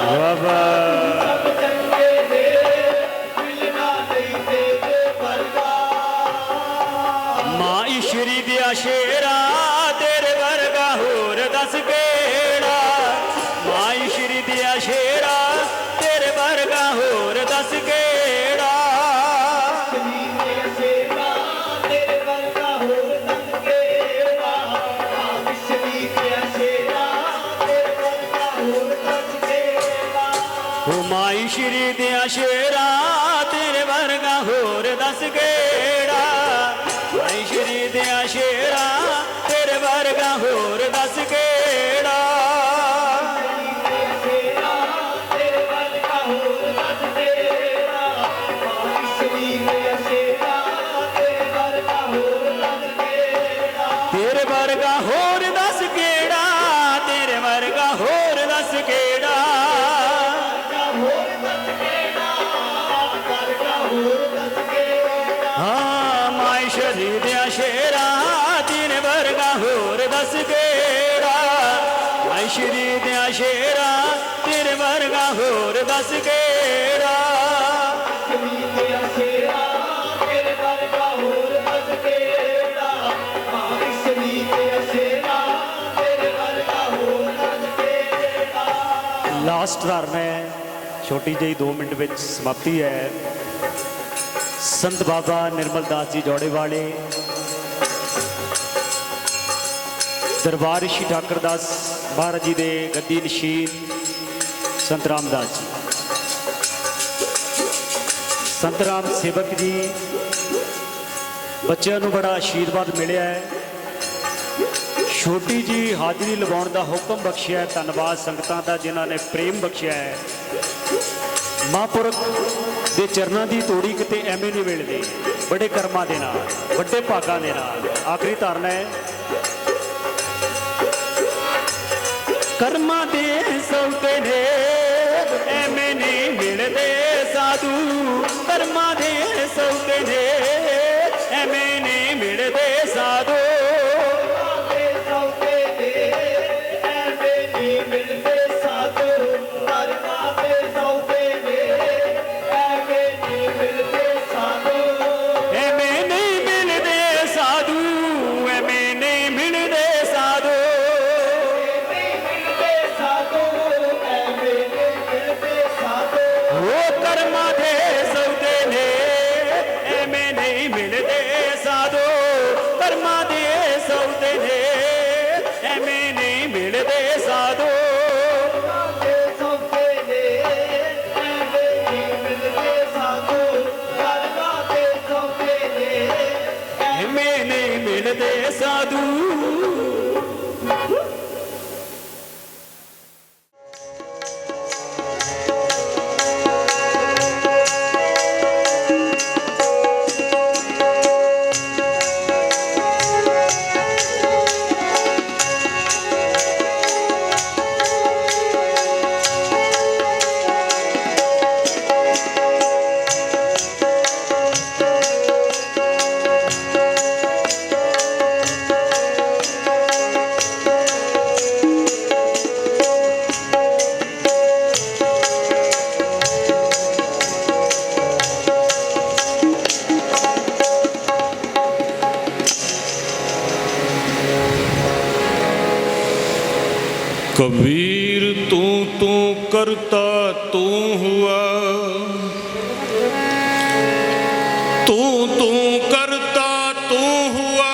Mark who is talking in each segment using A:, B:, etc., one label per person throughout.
A: बाबा मां ईश्वरी दिया शेरा तेरे वर्गा होर दस केड़ा। मां ईश्वरी दिया शेरा तेरे वर्गा होर दस केड़ा। माई श्री दिया शेरा तेरे वर्गा होर दस गेड़ा। माई श्री दिया शेरा तेरे वर्गा होर दस गेड़ा। तेरे वर्गा होर दस गेड़ा। तेरे वर्गा होर दस गेड़ा। हाँ माई श्री दिया शेरा तेरे वर्गा होर दस गेड़ा। माई श्री दिया शेरा तेरे वर्गा होर दस गेड़ा। लास्ट धारणा है, छोटी जी 2 मिनट में समाप्ति है। संत बाबा निर्मल दास जी जोड़े वाले, दरबार ऋषि ठाकर दास महाराज जी के गद्दी नशीन संत रामदास जी, संत राम सेवक जी, बच्चों को बड़ा आशीर्वाद मिले है। छोटी जी हाजरी लवाउण का हुक्म बख्शिया है। धन्यवाद संगतां दा जिन्हां ने प्रेम बख्शिया है। महापुरख के चरणों की तोड़ी किते एवें नहीं मिलती, बड़े कर्मां दे नाल, बड़े भागां दे नाल। आखिरी धारणा है, कर्मां दे सौते ने एवें नहीं मिलते साधु। कर्मां दे सौते ने एवें नहीं मिलते साधु। साधु
B: कबीर तू करता तू हुआ, तू करता तू हुआ।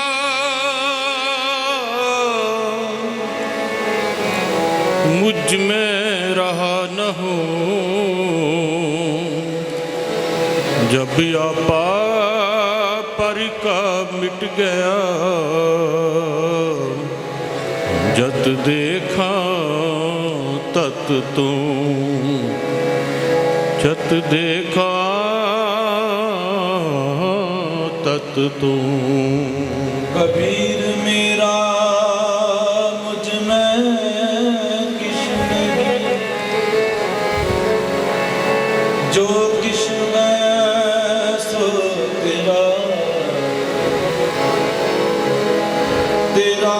B: मुझ में रहा न हो जब आपा पर का मिट गया। जत देखा तत तू, जत देखा तत तू।
C: कबीर मेरा मुझ में किश नहीं, जो किश मैं सो तेरा, तेरा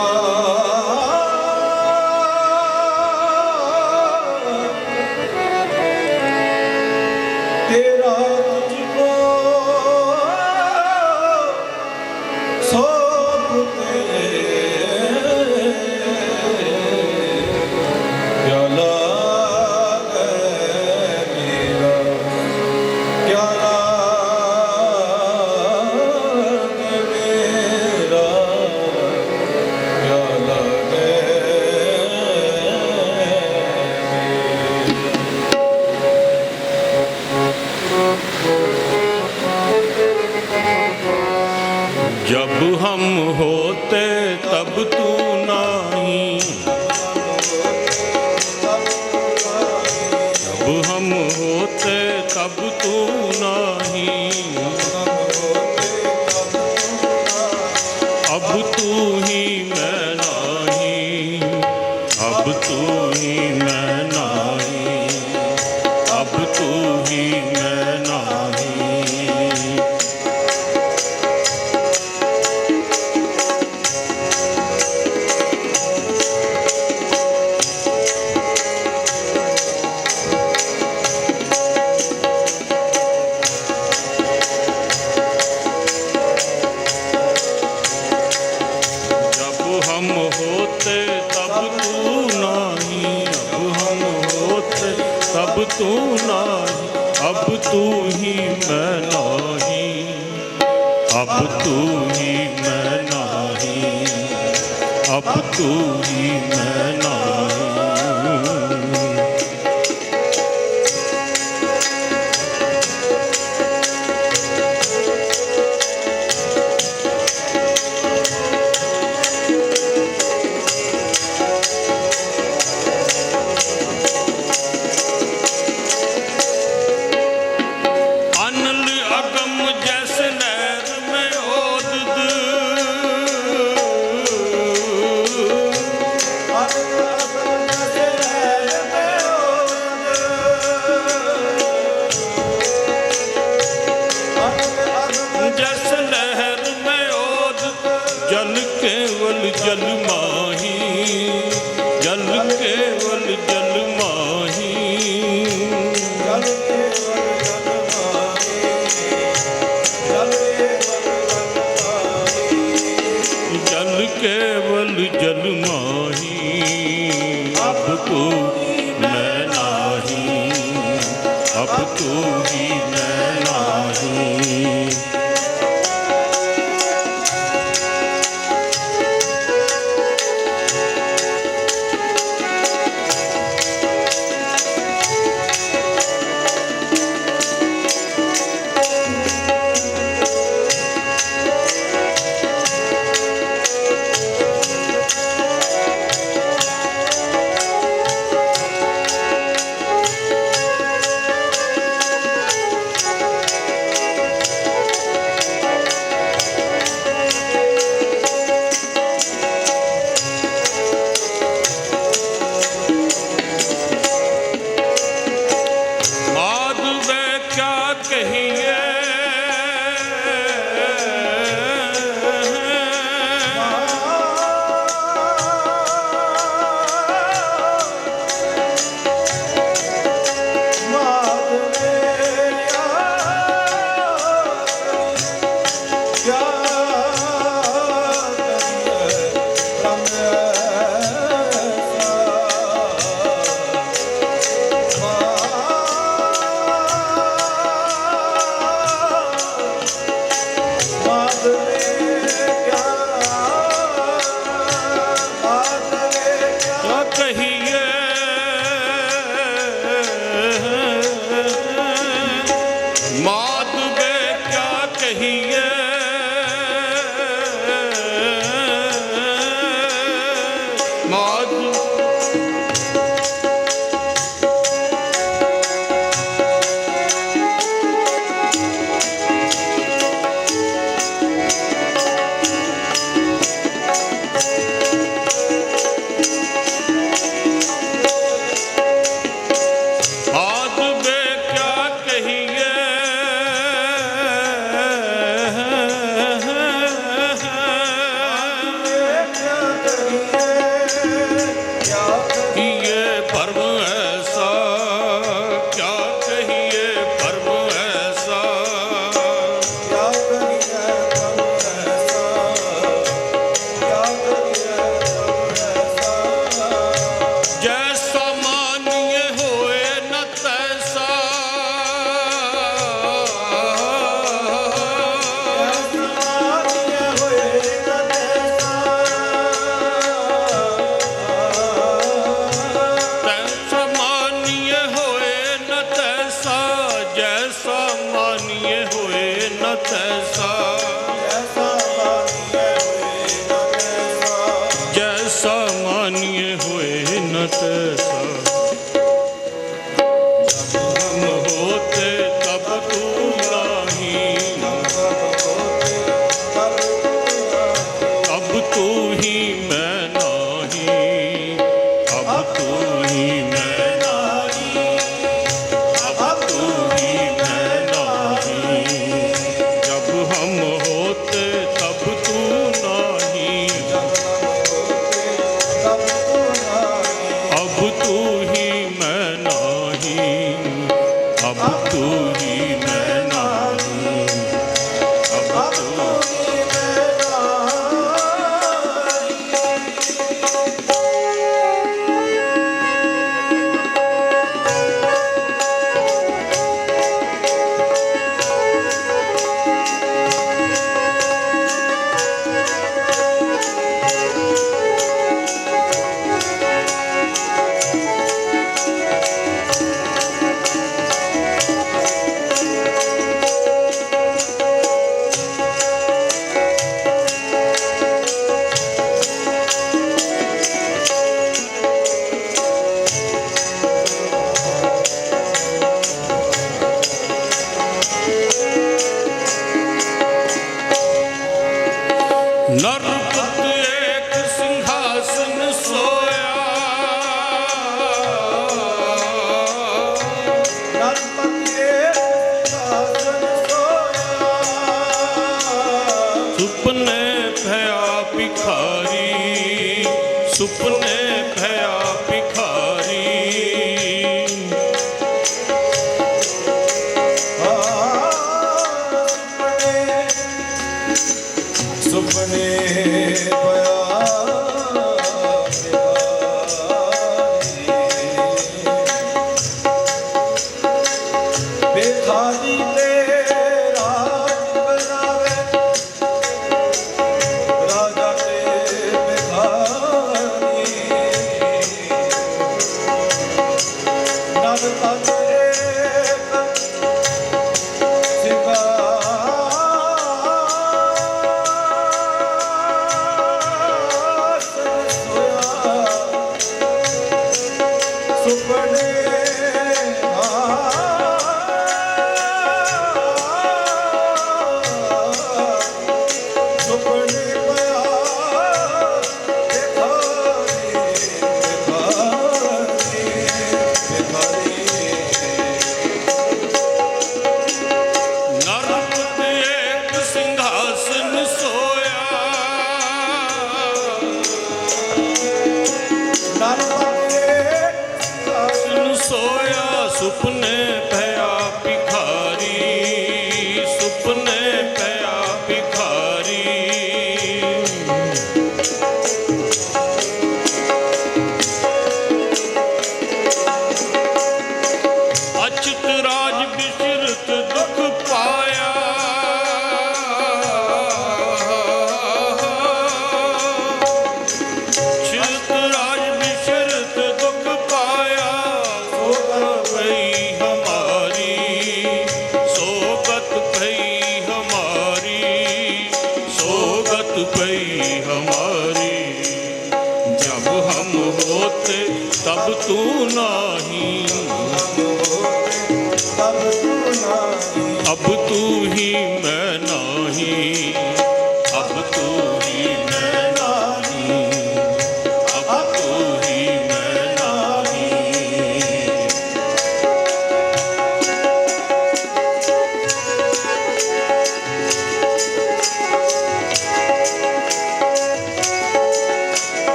B: हम होते तब तू नहीं, अब तू ही मैं नहीं, अब तू ही मैं नहीं, अब तू ही मैं नहीं। जब हम होते तब तू नहीं, अब हम होते तब तू नहीं, अब तू ही मैं नहीं, अब तू ही मैं नहीं, अब तू ही मैं नहीं। अनल अगम जैसे नहर में ओदद, होते तब तू नहीं, अब तू ही मैं नहीं, अब तू ही मैं नहीं, अब तू ही मैं नहीं। जब हम होते तब तू नहीं, अब तू ही मैं नहीं, अब तू ही मैं नहीं, अब तू नरपत एक सिंहासन सोया, सुपने भया भिखारी, सुपने भया भिखारी।
C: सुपने भिखारी ते राज बनावे, राजा ते भिखारी। नरपत एक सुपने सुपने पया भिखारी, भिखारी,
B: नरपत एक सिंहासन सोया, सोया सुपने भया भिखारी, सुपने भया भिखारी। अच्युत राज विचरत दुख पाया, अच्युत राज विचरत दुख पाया। सोगत भई हमारी, सोगत भई हमारी, सोगत भई हमारी। जब हम होते तब तू नहीं, अब तू ही मैं नहीं, अब तू ही मैं नहीं, अब तू ही मैं नहीं।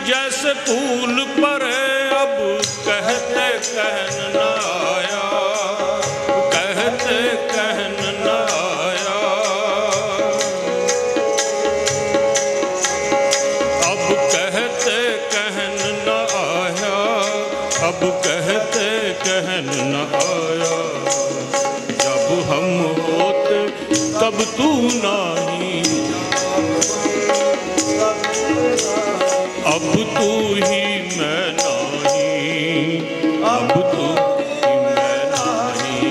B: जैसे फूल पर अब कहते कहन न आया। अब कहते कहन न आया, जब हम होते तब तू नहीं। अब तू ही मैं नहीं, अब तू ही मैं नहीं,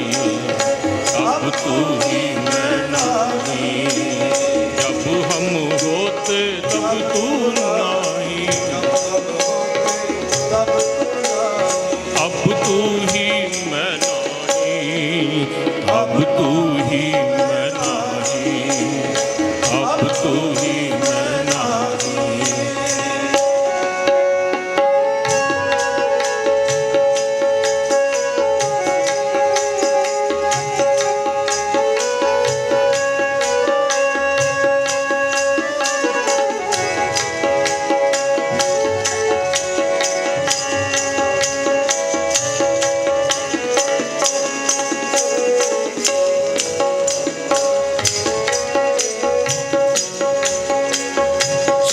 B: अब तू ही मैं नहीं। जब हम होते तब तू नहीं, अब तू ही मैं नहीं, अब तू ही मैं नहीं, अब तू ही मैं नहीं।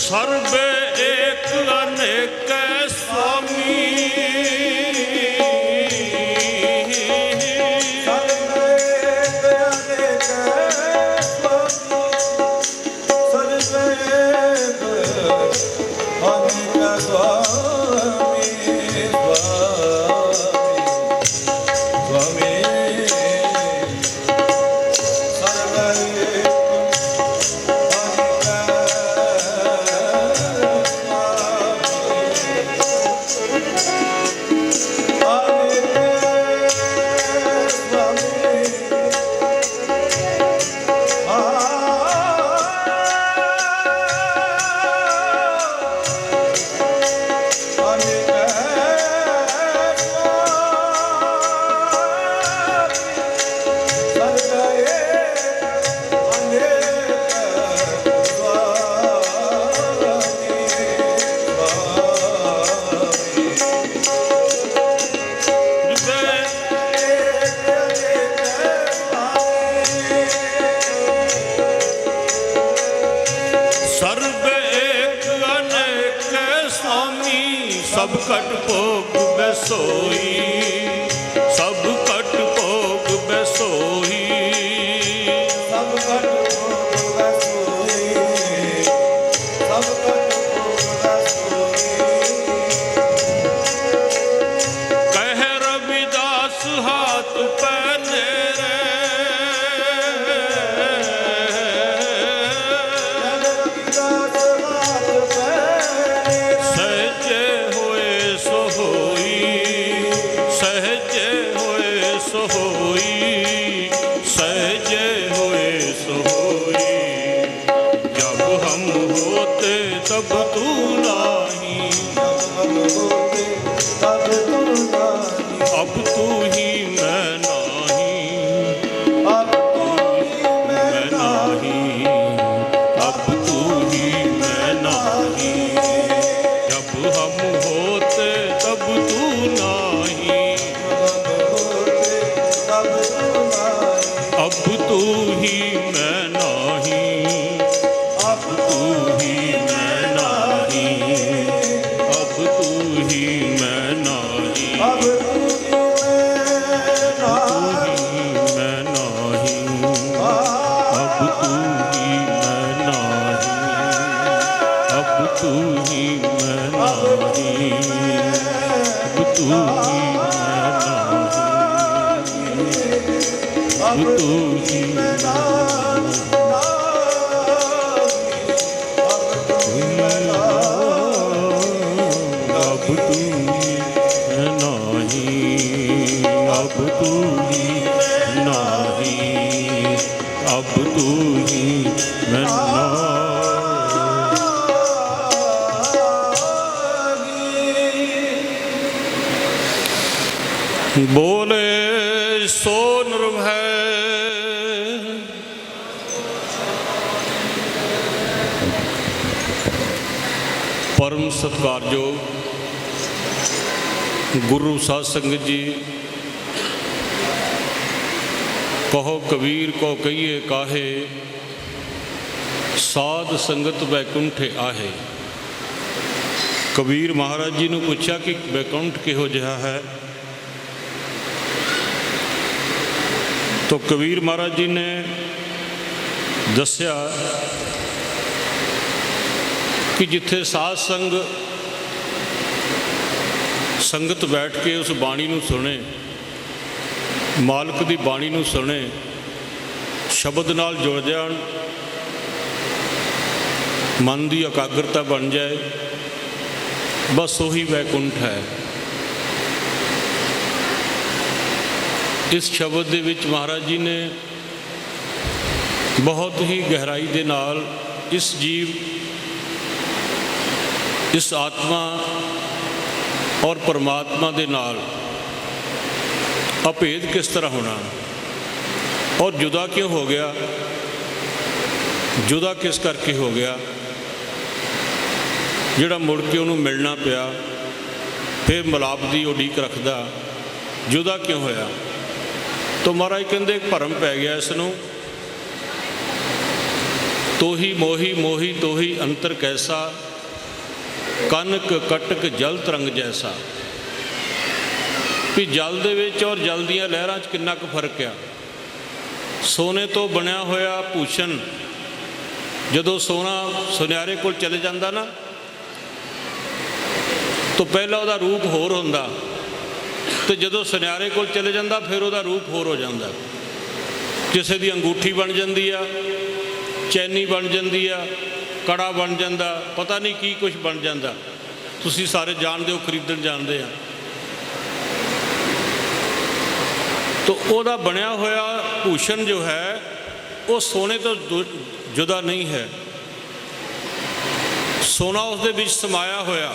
B: सर्वे एक अनेक स्वामी, सर्वे एक अनेक स्वामी, सब कट भोग बेसोई, सब कट भोग बेसोई। कह रविदास हाथ पहने रे, सहजे होए सो होई, सहजे होए सो होई, सहजे होए सो होई। जब हम होते तब तू नहीं, अब तू ही मैं नहीं, अब तू ही मैं नहीं, अब तू ही मैं नहीं। जब हम होते तब तू नहीं, अब तू ही मैं नहीं, अब तू ही मैं नहीं, अब तू ही मैं नहीं, अब तू ही मैं नहीं, अब तू ही मैं नहीं, अब तू ही मैं नहीं, अब तू ही मैं नहीं, अब तू ही अब तू ही नहीं, अब तू ही नहीं, अब तू ही मैं नहीं। बोले सो निर्भय, परम सत्कारयोग गुरु साध संगत जी, कहो कबीर को कहिए काहे, साध संगत वैकुंठे आहे। ਕਬੀਰ ਮਹਾਰਾਜ ਜੀ ਨੂੰ ਪੁੱਛਿਆ ਕਿ ਬੈਕੁੰਠ ਕਿਹੋ ਜਿਹਾ ਹੈ। ਤਾਂ ਕਬੀਰ ਮਹਾਰਾਜ ਜੀ ਨੇ ਦੱਸਿਆ ਕਿ ਜਿੱਥੇ ਸਾਧ ਸੰਗਤ ਬੈਠ ਕੇ ਉਸ ਬਾਣੀ ਨੂੰ ਸੁਣੇ, ਮਾਲਕ ਦੀ ਬਾਣੀ ਨੂੰ ਸੁਣੇ, ਸ਼ਬਦ ਨਾਲ ਜੁੜ ਜਾਣ, ਮਨ ਦੀ ਇਕਾਗਰਤਾ ਬਣ ਜਾਏ, ਬਸ ਉਹੀ ਵੈਕੁੰਠ ਹੈ। ਇਸ ਸ਼ਬਦ ਦੇ ਵਿੱਚ ਮਹਾਰਾਜ ਜੀ ਨੇ ਬਹੁਤ ਹੀ ਗਹਿਰਾਈ ਦੇ ਨਾਲ ਇਸ ਜੀਵ, ਇਸ ਆਤਮਾ ਔਰ ਪਰਮਾਤਮਾ ਦੇ ਨਾਲ ਅਭੇਦ ਕਿਸ ਤਰ੍ਹਾਂ ਹੋਣਾ ਔਰ ਜੁਦਾ ਕਿਉਂ ਹੋ ਗਿਆ, ਜੁਦਾ ਕਿਸ ਕਰਕੇ ਹੋ ਗਿਆ, ਜਿਹੜਾ ਮੁੜ ਕੇ ਉਹਨੂੰ ਮਿਲਣਾ ਪਿਆ, ਫਿਰ ਮਿਲਾਪ ਦੀ ਉਡੀਕ ਰੱਖਦਾ, ਜੁਦਾ ਕਿਉਂ ਹੋਇਆ। ਤਾਂ ਮਹਾਰਾਜ ਕਹਿੰਦੇ ਭਰਮ ਪੈ ਗਿਆ ਇਸ ਨੂੰ। ਤੋਹੀ ਮੋਹੀ ਮੋਹੀ ਤੋਹੀ ਅੰਤਰ ਕੈਸਾ, ਕਨਕ ਕਟਕ ਜਲ ਤਰੰਗ ਜੈਸਾ। ਵੀ ਜਲ ਦੇ ਵਿੱਚ ਔਰ ਜਲ ਦੀਆਂ ਲਹਿਰਾਂ 'ਚ ਕਿੰਨਾ ਕੁ ਫਰਕ ਆ। ਸੋਨੇ ਤੋਂ ਬਣਿਆ ਹੋਇਆ ਭੂਸ਼ਣ, ਜਦੋਂ ਸੋਨਾ ਸੁਨਿਆਰੇ ਕੋਲ ਚਲੇ ਜਾਂਦਾ ਨਾ, ਤਾਂ ਪਹਿਲਾਂ ਉਹਦਾ ਰੂਪ ਹੋਰ ਹੁੰਦਾ, ਤੇ ਜਦੋਂ ਸੁਨਿਆਰੇ ਕੋਲ ਚਲੇ ਜਾਂਦਾ ਫਿਰ ਉਹਦਾ ਰੂਪ ਹੋਰ ਹੋ ਜਾਂਦਾ। ਕਿਸੇ ਦੀ ਅੰਗੂਠੀ ਬਣ ਜਾਂਦੀ ਆ, ਚੈਨੀ ਬਣ ਜਾਂਦੀ ਆ, ਕੜਾ ਬਣ ਜਾਂਦਾ, ਪਤਾ ਨਹੀਂ ਕੀ ਕੁਝ ਬਣ ਜਾਂਦਾ। ਤੁਸੀਂ ਸਾਰੇ ਜਾਣਦੇ ਹੋ, ਖਰੀਦਣ ਜਾਣਦੇ ਆ। ਤਾਂ ਉਹਦਾ ਬਣਿਆ ਹੋਇਆ ਭੂਸ਼ਣ ਜੋ ਹੈ ਉਹ ਸੋਨੇ ਤੋਂ ਜੁਦਾ ਨਹੀਂ ਹੈ। ਸੋਨਾ ਉਸ ਦੇ ਵਿੱਚ ਸਮਾਇਆ ਹੋਇਆ।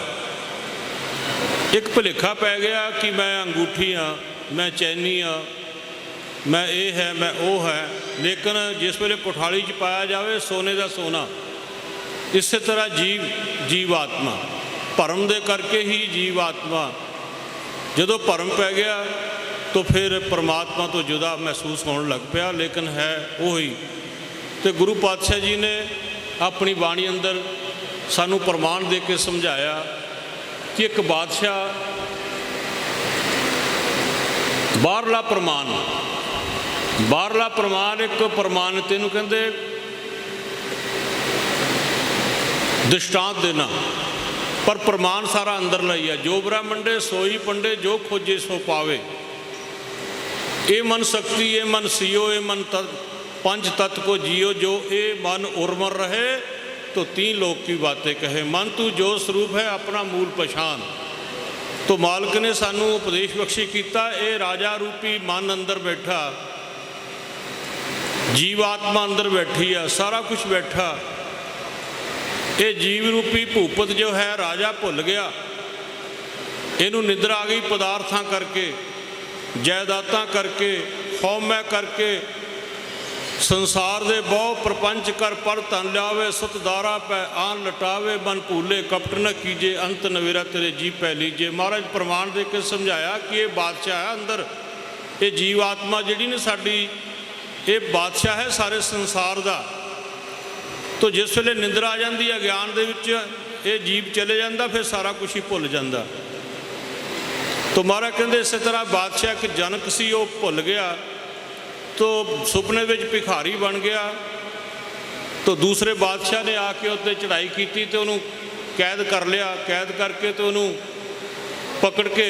B: ਇੱਕ ਭੁਲੇਖਾ ਪੈ ਗਿਆ ਕਿ ਮੈਂ ਅੰਗੂਠੀ ਹਾਂ, ਮੈਂ ਚੈਨੀ ਹਾਂ, ਮੈਂ ਇਹ ਹੈ, ਮੈਂ ਉਹ ਹੈ। ਲੇਕਿਨ ਜਿਸ ਵੇਲੇ ਪੁਠਾਲੀ 'ਚ ਪਾਇਆ ਜਾਵੇ ਸੋਨੇ ਦਾ ਸੋਨਾ, ਇਸੇ ਤਰ੍ਹਾਂ ਜੀਵ ਆਤਮਾ, ਭਰਮ ਦੇ ਕਰਕੇ ਹੀ ਜੀਵ ਆਤਮਾ, ਜਦੋਂ ਭਰਮ ਪੈ ਗਿਆ ਤਾਂ ਫਿਰ ਪਰਮਾਤਮਾ ਤੋਂ ਜੁਦਾ ਮਹਿਸੂਸ ਹੋਣ ਲੱਗ ਪਿਆ, ਲੇਕਿਨ ਹੈ ਉਹੀ। ਤੇ ਗੁਰੂ ਪਾਤਸ਼ਾਹ ਜੀ ਨੇ ਆਪਣੀ ਬਾਣੀ ਅੰਦਰ ਸਾਨੂੰ ਪ੍ਰਮਾਣ ਦੇ ਕੇ ਸਮਝਾਇਆ ਕਿ ਇੱਕ ਬਾਦਸ਼ਾਹ, ਬਾਹਰਲਾ ਪ੍ਰਮਾਣ ਇੱਕ ਪ੍ਰਮਾਣ, ਤੈਨੂੰ ਕਹਿੰਦੇ ਦ੍ਰਿਸ਼ਟਾਂਤ ਦੇਣਾ, ਪਰ ਪ੍ਰਮਾਣ ਸਾਰਾ ਅੰਦਰਲਾ ਹੀ ਹੈ। ਜੋ ਬ੍ਰਹਮੰਡੇ ਸੋਈ ਪੰਡੇ, ਜੋ ਖੋਜੇ ਸੋ ਪਾਵੇ। ਇਹ ਮਨ ਸ਼ਕਤੀ, ਇਹ ਮਨ ਸੀਓ, ਇਹ ਮਨ पंच तत्व को जियो, जो ए मन उर्मर रहे तो 3 लोक की बातें कहे। मन तू जो स्वरूप है अपना मूल पहचान। तो मालिक ने सानू उपदेश बख्शी किया, ये राजा रूपी मन अंदर बैठा, जीव आत्मा अंदर बैठी है, सारा कुछ बैठा। ये जीव रूपी भूपत जो है राजा भुल गया, इनू निद्रा आ गई पदार्थां करके, जायदादां करके, खौमै करके। संसार दे बहु प्रपंच कर पर धन लियावे, सुत दारा पै आन लटावे, मन भूले कपट न कीजे, अंत नवेरा तेरे जी पै लीजे। महाराज प्रमाण दे के समझाया कि ये बादशाह है अंदर, ये जीव आत्मा जिहड़ी ने साडी, ये बादशाह है सारे संसार दा। तो जिस वेले निंद्रा आ जाती है ज्ञान दे विच, ये जीव चले जाता, फिर सारा कुछ ही भुल जाता। तो महाराज कहते इस तरह बादशाह एक जनक सी, वो भुल गया, तो सुपने में भिखारी बन गया। तो दूसरे बादशाह ने आके उत्ते चढ़ाई की, तो उन्होंने कैद कर लिया। कैद करके तो उन्होंने पकड़ के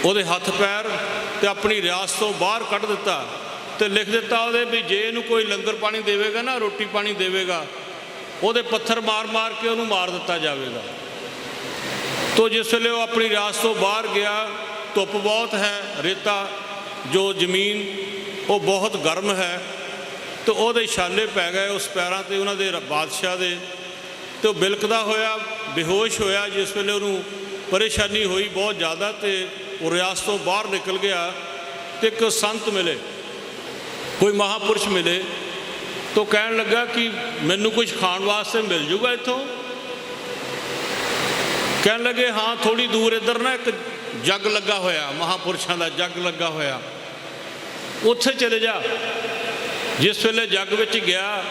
B: उहदे हथ पैर तो अपनी रियासत तो बाहर कढ़ दिता, तो लिख दिता उहदे भी जे इहनूं कोई लंगर पानी देवेगा ना, रोटी पानी देवेगा, उहदे पत्थर मार मार के उन्होंने मार दिता जाएगा। तो जिस वेले वो अपनी रियासत तो बाहर गया, धुप बहुत है, रेता जो जमीन वो बहुत गर्म है, तो वो छाले पै गए उस पैरों से उन्होंने बादशाह दे। तो बिलकदा होया, बेहोश होया। जिस वेले उन्होंने परेशानी हुई बहुत ज़्यादा, तो वो रियासत तो बाहर निकल गया। तो एक संत मिले, कोई महापुरुष मिले, तो कहन लगा कि मैनू कुछ खाण वास्ते मिल जूगा इत्थों। कहन लगे हाँ, थोड़ी दूर इधर ना एक जग लगा होया, महापुरुषों का जग लगा होया, उत्थे चले जा। जिस वेले जग विच गया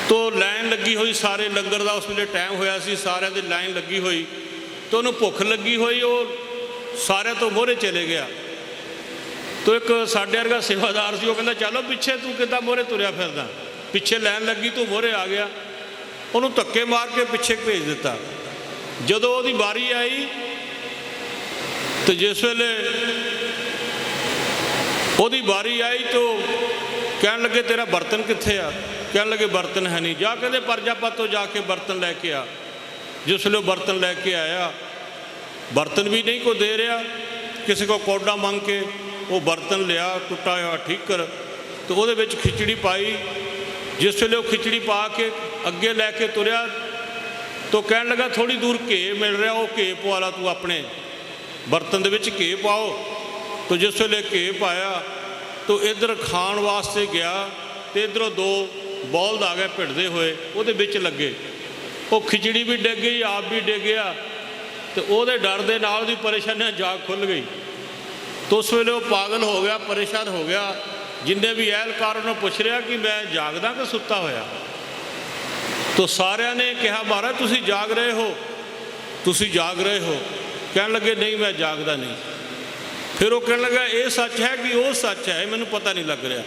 B: ਤੋ ਲਾਈਨ ਲੱਗੀ ਹੋਈ ਸਾਰੇ ਲੰਗਰ ਦਾ, ਉਸ ਵੇਲੇ ਟਾਈਮ ਹੋਇਆ ਸੀ, ਸਾਰਿਆਂ ਦੀ ਲਾਈਨ ਲੱਗੀ ਹੋਈ। ਤੇ ਉਹਨੂੰ ਭੁੱਖ ਲੱਗੀ ਹੋਈ, ਉਹ ਸਾਰਿਆਂ ਤੋਂ ਮੋਹਰੇ ਚਲੇ ਗਿਆ। ਤੋ ਇੱਕ ਸਾਡੇ ਵਰਗਾ ਸੇਵਾਦਾਰ ਸੀ, ਉਹ ਕਹਿੰਦਾ ਚਲੋ ਪਿੱਛੇ, ਤੂੰ ਕਿੱਦਾਂ ਮੋਹਰੇ ਤੁਰਿਆ ਫਿਰਦਾ, ਪਿੱਛੇ ਲਾਈਨ ਲੱਗੀ, ਤੂੰ ਮੋਹਰੇ ਆ ਗਿਆ। ਉਹਨੂੰ ਧੱਕੇ ਮਾਰ ਕੇ ਪਿੱਛੇ ਭੇਜ ਦਿੱਤਾ। ਜਦੋਂ ਉਹਦੀ ਵਾਰੀ ਆਈ ਤੇ ਜਿਸ ਵੇਲੇ ਉਹਦੀ ਵਾਰੀ ਆਈ ਤਾਂ ਕਹਿਣ ਲੱਗੇ ਤੇਰਾ ਬਰਤਨ ਕਿੱਥੇ ਆ? ਕਹਿਣ ਲੱਗੇ ਬਰਤਨ ਹੈ ਨਹੀਂ। ਜਾ ਕਹਿੰਦੇ ਪਰਜਾਪਤ ਤੋਂ ਜਾ ਕੇ ਬਰਤਨ ਲੈ ਕੇ ਆ। ਜਿਸ ਵੇਲੇ ਉਹ ਬਰਤਨ ਲੈ ਕੇ ਆਇਆ, ਬਰਤਨ ਵੀ ਨਹੀਂ ਕੋਈ ਦੇ ਰਿਹਾ, ਕਿਸੇ ਕੋ ਕੌਡਾ ਮੰਗ ਕੇ ਉਹ ਬਰਤਨ ਲਿਆ ਟੁੱਟਾ ਹੋਇਆ ਠੀਕਰ, ਤੇ ਉਹਦੇ ਵਿੱਚ ਖਿਚੜੀ ਪਾਈ। ਜਿਸ ਵੇਲੇ ਉਹ ਖਿਚੜੀ ਪਾ ਕੇ ਅੱਗੇ ਲੈ ਕੇ ਤੁਰਿਆ ਤਾਂ ਕਹਿਣ ਲੱਗਾ ਥੋੜ੍ਹੀ ਦੂਰ ਘੇ ਮਿਲ ਰਿਹਾ, ਉਹ ਘੇ ਪਵਾ ਲਾ ਤੂੰ, ਆਪਣੇ ਬਰਤਨ ਦੇ ਵਿੱਚ ਘੇ ਪਾਓ। ਤਾਂ ਜਿਸ ਵੇਲੇ ਘੇ ਪਾਇਆ ਤਾਂ ਇੱਧਰ ਖਾਣ ਵਾਸਤੇ ਗਿਆ, ਤੇ ਇੱਧਰੋਂ ਦੋ ਬੌਲਦ ਆ ਗਏ ਭਿੜਦੇ ਹੋਏ, ਉਹਦੇ ਵਿੱਚ ਲੱਗੇ। ਉਹ ਖਿਚੜੀ ਵੀ ਡਿੱਗ ਗਈ, ਆਪ ਵੀ ਡਿੱਗ ਗਿਆ, ਤੇ ਉਹਦੇ ਡਰ ਦੇ ਨਾਲ ਦੀ ਪਰੇਸ਼ਾਨੀ ਜਾਗ ਖੁੱਲ੍ਹ ਗਈ। ਤਾਂ ਉਸ ਵੇਲੇ ਉਹ ਪਾਗਲ ਹੋ ਗਿਆ, ਪਰੇਸ਼ਾਨ ਹੋ ਗਿਆ। ਜਿੰਨੇ ਵੀ ਅਹਿਲਕਾਰ ਉਹਨੂੰ ਪੁੱਛ ਰਿਹਾ ਕਿ ਮੈਂ ਜਾਗਦਾ ਕਿ ਸੁੱਤਾ ਹੋਇਆ। ਤਾਂ ਸਾਰਿਆਂ ਨੇ ਕਿਹਾ ਮਹਾਰਾਜ ਤੁਸੀਂ ਜਾਗ ਰਹੇ ਹੋ, ਤੁਸੀਂ ਜਾਗ ਰਹੇ ਹੋ। ਕਹਿਣ ਲੱਗੇ ਨਹੀਂ ਮੈਂ ਜਾਗਦਾ ਨਹੀਂ। ਫਿਰ ਉਹ ਕਹਿਣ ਲੱਗਾ ਇਹ ਸੱਚ ਹੈ ਕਿ ਉਹ ਸੱਚ ਹੈ, ਮੈਨੂੰ ਪਤਾ ਨਹੀਂ ਲੱਗ ਰਿਹਾ।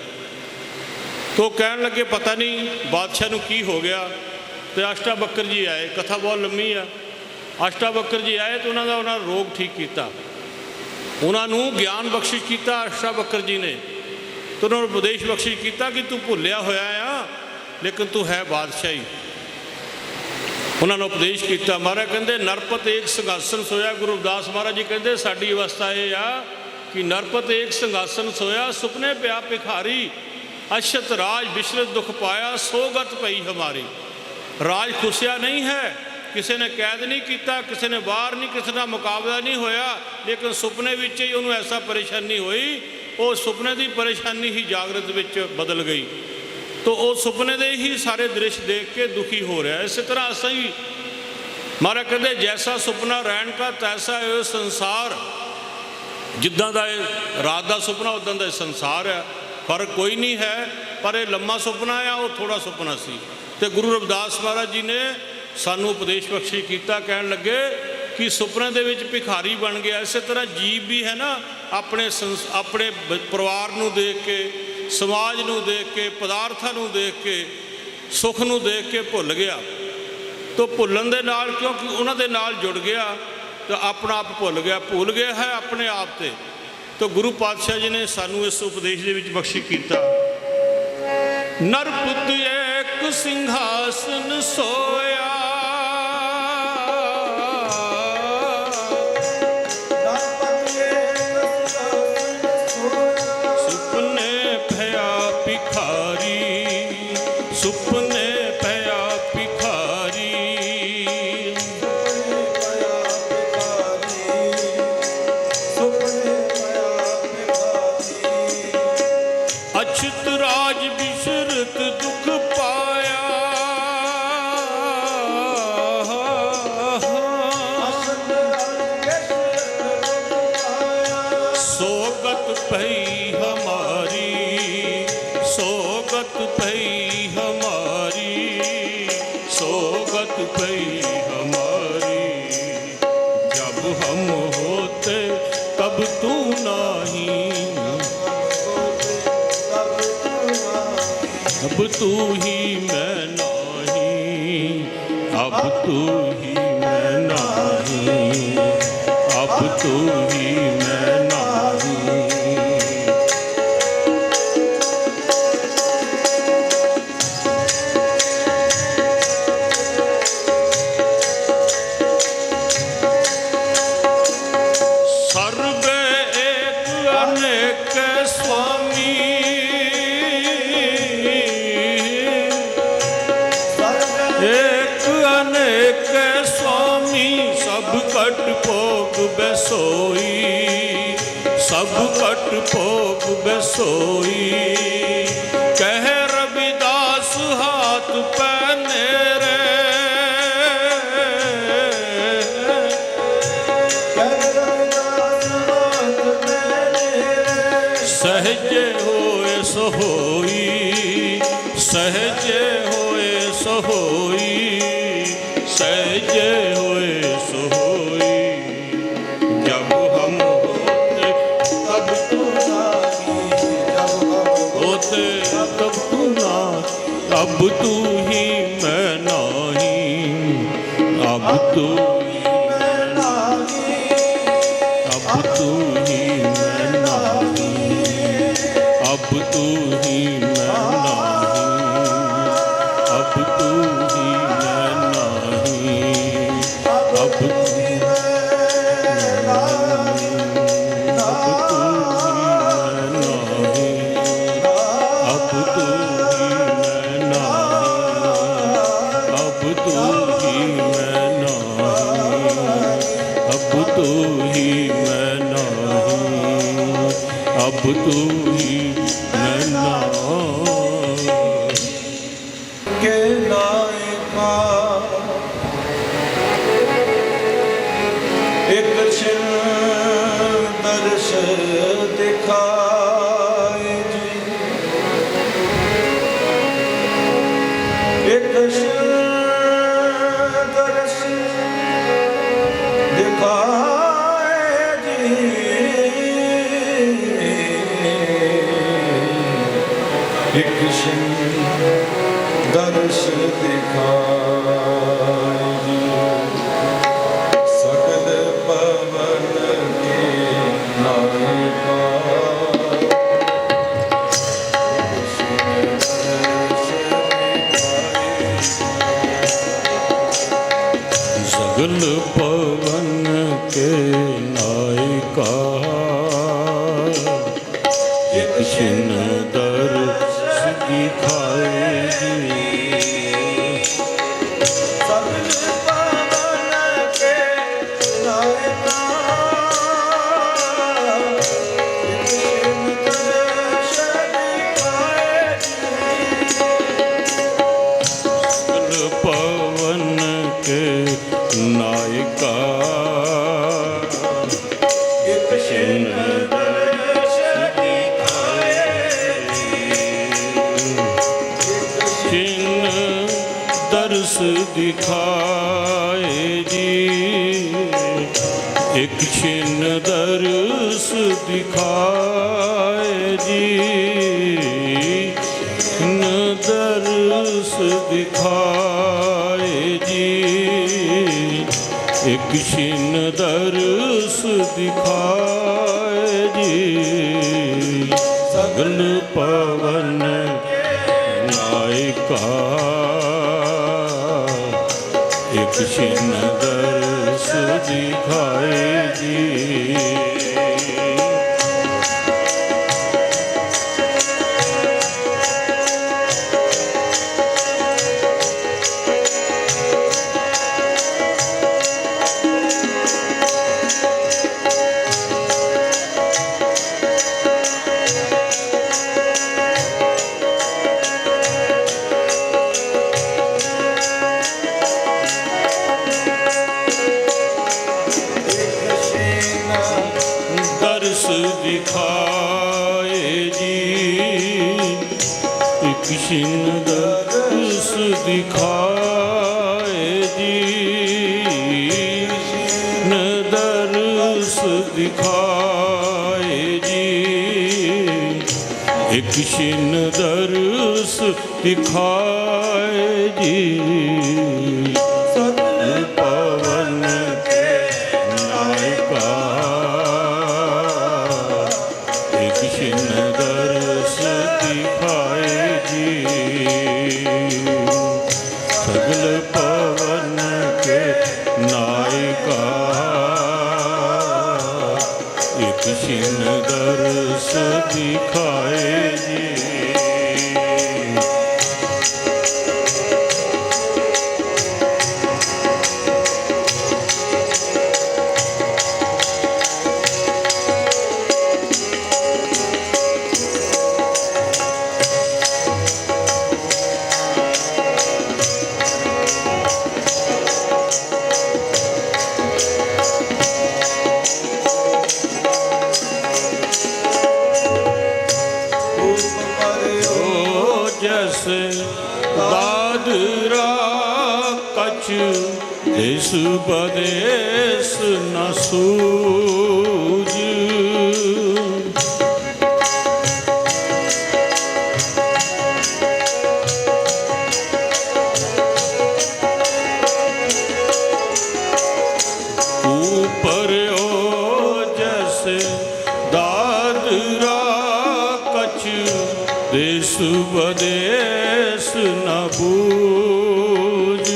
B: ਤਾਂ ਉਹ ਕਹਿਣ ਲੱਗੇ ਪਤਾ ਨਹੀਂ ਬਾਦਸ਼ਾਹ ਨੂੰ ਕੀ ਹੋ ਗਿਆ। ਤੇ ਅਸ਼ਟਾਵਕਰ ਜੀ ਆਏ, ਕਥਾ ਬਹੁਤ ਲੰਮੀ ਆ। ਅਸ਼ਟਾਵਕਰ ਜੀ ਆਏ ਤੇ ਉਹਨਾਂ ਦਾ ਰੋਗ ਠੀਕ ਕੀਤਾ, ਉਹਨਾਂ ਨੂੰ ਗਿਆਨ ਬਖਸ਼ਿਸ਼ ਕੀਤਾ ਅਸ਼ਟਾਵਕਰ ਜੀ ਨੇ। ਤੇ ਉਹਨਾਂ ਨੂੰ ਉਪਦੇਸ਼ ਬਖਸ਼ਿਸ਼ ਕੀਤਾ ਕਿ ਤੂੰ ਭੁੱਲਿਆ ਹੋਇਆ ਆ, ਲੇਕਿਨ ਤੂੰ ਹੈ ਬਾਦਸ਼ਾਹੀ। ਉਹਨਾਂ ਨੂੰ ਉਪਦੇਸ਼ ਕੀਤਾ। ਮਹਾਰਾਜ ਕਹਿੰਦੇ ਨਰਪਤ ਏਕ ਸਿੰਘਾਸਨ ਸੋਇਆ। ਗੁਰੂ ਰਵਿਦਾਸ ਮਹਾਰਾਜ ਜੀ ਕਹਿੰਦੇ ਸਾਡੀ ਅਵਸਥਾ ਇਹ ਆ ਕਿ ਨਰਪਤ ਏਕ ਸਿੰਘਾਸਨ ਸੋਇਆ, ਸੁਪਨੇ ਪਿਆ ਭਿਖਾਰੀ, ਅਸ਼ਤ ਰਾਜ ਬਿਸ਼ਰਤ ਦੁਖ ਪਾਇਆ, ਸੋਗਤ ਪਈ ਹਮਾਰੀ। ਰਾਜ ਖੁੱਸਿਆ ਨਹੀਂ ਹੈ, ਕਿਸੇ ਨੇ ਕੈਦ ਨਹੀਂ ਕੀਤਾ, ਕਿਸੇ ਨੇ ਵਾਰ ਨਹੀਂ, ਕਿਸੇ ਦਾ ਮੁਕਾਬਲਾ ਨਹੀਂ ਹੋਇਆ, ਲੇਕਿਨ ਸੁਪਨੇ ਵਿੱਚ ਹੀ ਉਹਨੂੰ ਐਸਾ ਪਰੇਸ਼ਾਨੀ ਹੋਈ, ਉਹ ਸੁਪਨੇ ਦੀ ਪਰੇਸ਼ਾਨੀ ਹੀ ਜਾਗਰਤ ਵਿੱਚ ਬਦਲ ਗਈ। ਤਾਂ ਉਹ ਸੁਪਨੇ ਦੇ ਹੀ ਸਾਰੇ ਦ੍ਰਿਸ਼ ਦੇਖ ਕੇ ਦੁਖੀ ਹੋ ਰਿਹਾ। ਇਸੇ ਤਰ੍ਹਾਂ ਅਸੀਂ ਮਹਾਰਾਜ ਕਹਿੰਦੇ ਜੈਸਾ ਸੁਪਨਾ ਰਹਿਣ ਕਾ ਤੈਸਾ ਇਹ ਸੰਸਾਰ। ਜਿੱਦਾਂ ਦਾ ਇਹ ਰਾਤ ਦਾ ਸੁਪਨਾ ਉੱਦਾਂ ਦਾ ਇਹ ਸੰਸਾਰ ਆ, ਫਰਕ ਕੋਈ ਨਹੀਂ ਹੈ। ਪਰ ਇਹ ਲੰਮਾ ਸੁਪਨਾ ਆ, ਉਹ ਥੋੜ੍ਹਾ ਸੁਪਨਾ ਸੀ। ਤੇ ਗੁਰੂ ਰਵਿਦਾਸ ਮਹਾਰਾਜ ਜੀ ਨੇ ਸਾਨੂੰ ਉਪਦੇਸ਼ ਬਖਸ਼ਿਸ਼ ਕੀਤਾ। ਕਹਿਣ ਲੱਗੇ ਕਿ ਸੁਪਨੇ ਦੇ ਵਿੱਚ ਭਿਖਾਰੀ ਬਣ ਗਿਆ। ਇਸੇ ਤਰ੍ਹਾਂ ਜੀਵ ਵੀ ਹੈ ਨਾ, ਆਪਣੇ ਪਰਿਵਾਰ ਨੂੰ ਦੇਖ ਕੇ, ਸਮਾਜ ਨੂੰ ਦੇਖ ਕੇ, ਪਦਾਰਥਾਂ ਨੂੰ ਦੇਖ ਕੇ, ਸੁੱਖ ਨੂੰ ਦੇਖ ਕੇ ਭੁੱਲ ਗਿਆ। ਤਾਂ ਭੁੱਲਣ ਦੇ ਨਾਲ, ਕਿਉਂਕਿ ਉਹਨਾਂ ਦੇ ਨਾਲ ਜੁੜ ਗਿਆ, ਤਾਂ ਆਪਣਾ ਆਪ ਭੁੱਲ ਗਿਆ ਹੈ ਆਪਣੇ ਆਪ 'ਤੇ। ਤਾਂ ਗੁਰੂ ਪਾਤਸ਼ਾਹ ਜੀ ਨੇ ਸਾਨੂੰ ਇਸ ਉਪਦੇਸ਼ ਦੇ ਵਿੱਚ ਬਖਸ਼ਿਸ਼ ਕੀਤਾ। ਨਰਪੁੱਤ ਏਕ ਸਿੰਘਾਸਨ ਸੋਇਆ, ਸੁਪਨੇ ਭਇਆ ਭਿਖਾਰੀ, ਸੁਪਨੇ ਭਇਆ ਭਿਖਾਰੀ, ਅਛਤ ਰਾਜ ਬਿਸ਼ਰਤ ਦੁਖ ਪਾਇਆ, ਸੋਗਤ ਭਈ ਹਮਾਰੀ, ਸੋਗਤ ਭਈ ਹਮਾਰੀ, ਸੋਗਤ ਭਈ ਹਮਾਰੀ। ਜਬ ਹਮ ਹੋਤੇ ਤਬ ਤੂ ਨਹੀਂ, अब तू ही मैं नहीं, अब तू ही मैं नहीं, अब तू ही मैं नहीं। सर्वे एक अनेक स्वामी, एक अनेक स्वामी, सब कट भोग बैसोई, सब कट भोग बैसोई। कह रविदास हाथ पैनेरे, सहजे होए सो होई, सहजे होए अब तू ही मैं नहीं, अब तू अब तू ही मैं नहीं, अब तू ही मैं नहीं, अब तू ही मैं नहीं, अब तू अब तू ही मैं नाही।
C: के नायका एक छिन दर्श दिखाए जी, एक छिन दर्श दिखाए जी, एक छिन दर्श दिखाए जी, सकल पवन के नायका
B: सगल पवन के नायका, एक छिन दर्श दिखाएगी।
C: सकल पवन के नायका, एक छिन दर्श दिखाए
B: सगल पवन के नायका,
C: एक छिन दर्श दिखाए,
B: छिन दर्श दिखाए जी, एक छिन दर्श दिखाए जी, छिन दर्श दिखाए जी, एक छिन दर्श दिखाए जी, सगल पवन नायका, एक छिन दर्श दिखाए जी। दर्श दिखाए जी, एक छिन दर्श दिखाए जी, न दर्श दिखाए जी, एक छिन दर्श दिखाए जी, सकल पवन के नायका, एक छिन दर्श दिखाए जी, सगल पवन के नायका, एक छिन दर्श दिखाए जी। जस दादरा कछ देश बदेश न सूझ, दादरा कछ देश बदेश न बूझ।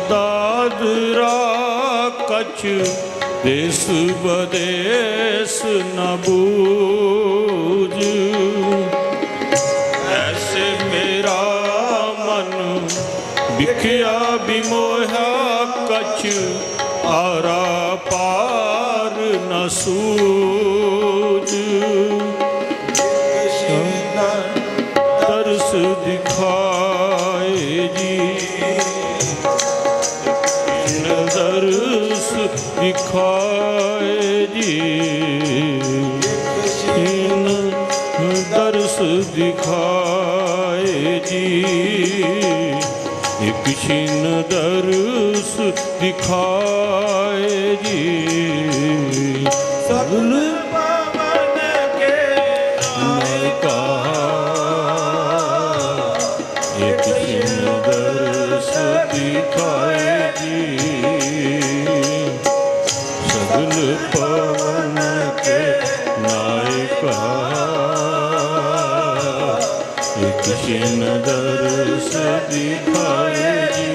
B: दादरा कछ देश बदेश न बूझ। ऐसे मेरा मन बिखया बिमोहा कछ आरा पार न सूझ। तरस दिखाए जी दर्श दिखाए जी दर्श दिखाए जी एक छिन दर्श दिखाए जी। सगल पवन के नायका एक छिन दर्श दिखाए जी। सगल पवन के नायका एक छिन दर्श दिखाए जी।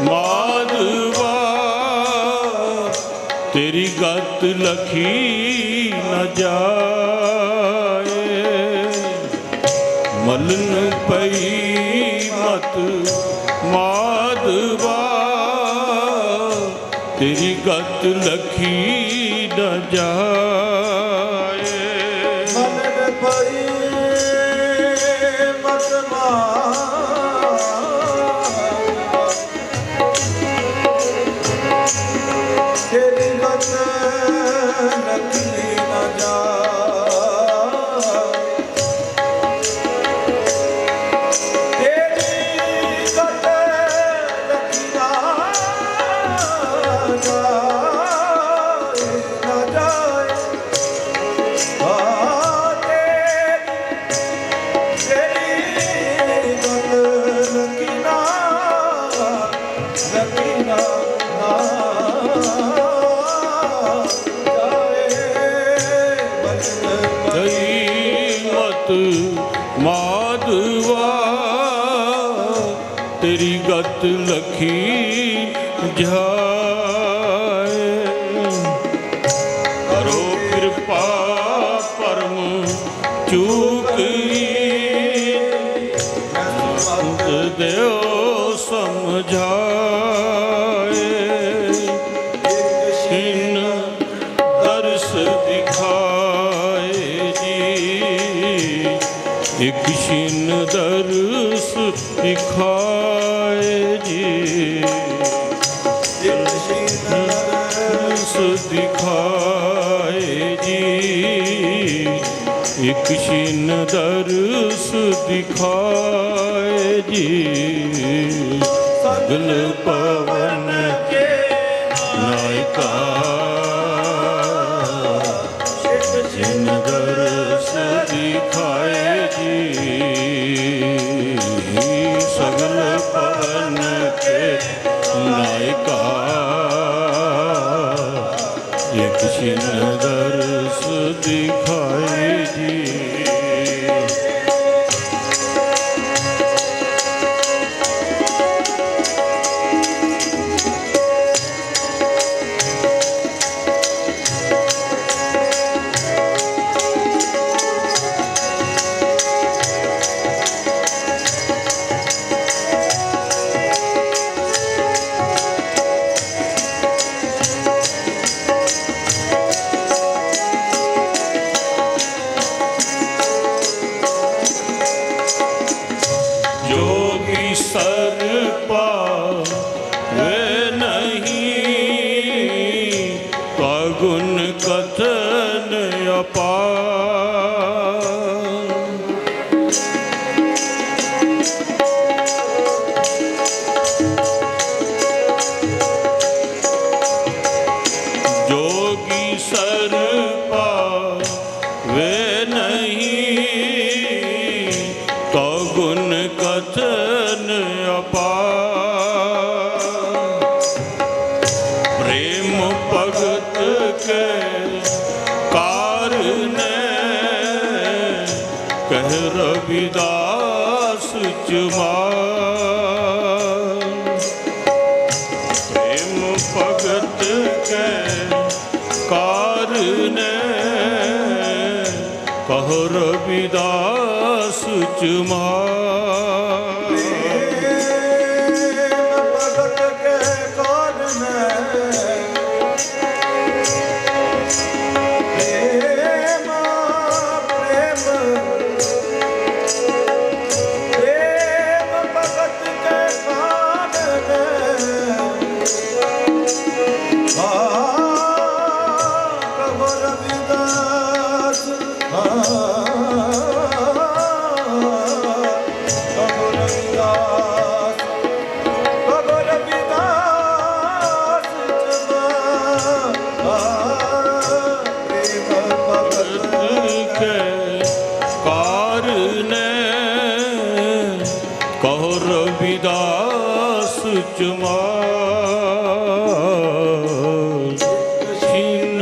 B: माधवा तेरी गत लखी न जाए। मलन पई मत माधवा तेरी गत लखी न जाए।
C: मलन पई मत तेरी गत लखी न जाए। तेरी गत लखी न जाए। तेरी गत लखी न
B: मत माधवा तेरी गत लखी जाए। करो कृपा परम चूक देव समझाए। इन दर्श दिखाए जी एक छिन दर्श दिखाए जी। दर्श दिखाए जी एक छिन दर्श दिखाए जी। सगल पवन के नायका छिन दर्श दिखाए जी। सगल पवन के नायका एक छिन दर्श दिखाए जी। जोगी सर पावे नहीं पगुन कथन अपार। जोगी सर पावे नहीं तो गुण कथन अपार। प्रेम भगत के कारण कह रविदास चुमार। प्रेम भगत के कारण कह रविदास चुमार।
C: भगत के कारण प्रेम प्रेम प्रेम भगत के कारण कहो रविदास कहो रविदास कहो रविदास प्रेम भगत
B: के कारण कहो रविदास चुमार। छिन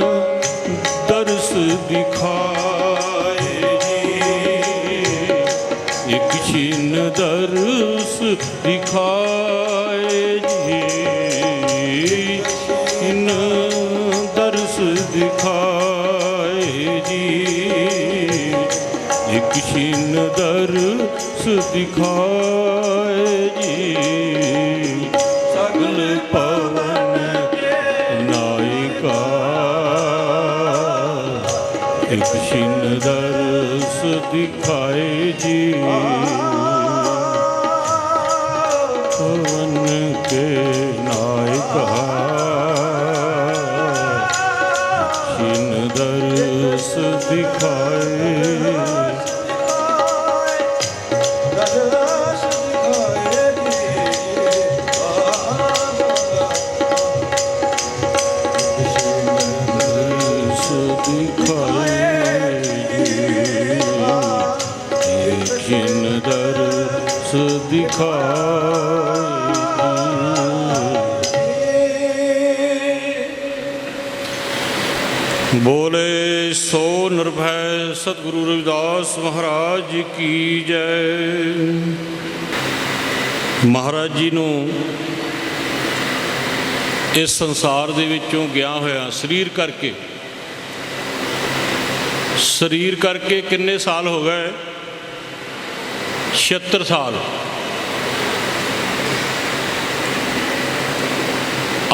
B: दर्श दिखाए जी, एक छिन दर्श दिखाए जी। छिन दर्श दिखाए जी, एक छिन दर्श दिखाए जी। सगल पवन नायिका एक छिन दर्श दिखाए जी। पवन के नायिका छिन दर्श दिखाए।
C: दर्श दिखाए
B: दर्श दिखाए जी, छिन दर्श दिखाए। बोले सो निर्भय सतगुरु रविदास महाराज की जय। महाराज जी ਨੂੰ ਇਸ ਸੰਸਾਰ ਦੇ ਵਿੱਚੋਂ ਗਿਆ ਹੋਇਆ ਸਰੀਰ ਕਰਕੇ ਕਿੰਨੇ ਸਾਲ ਹੋ ਗਏ? 76 ਸਾਲ।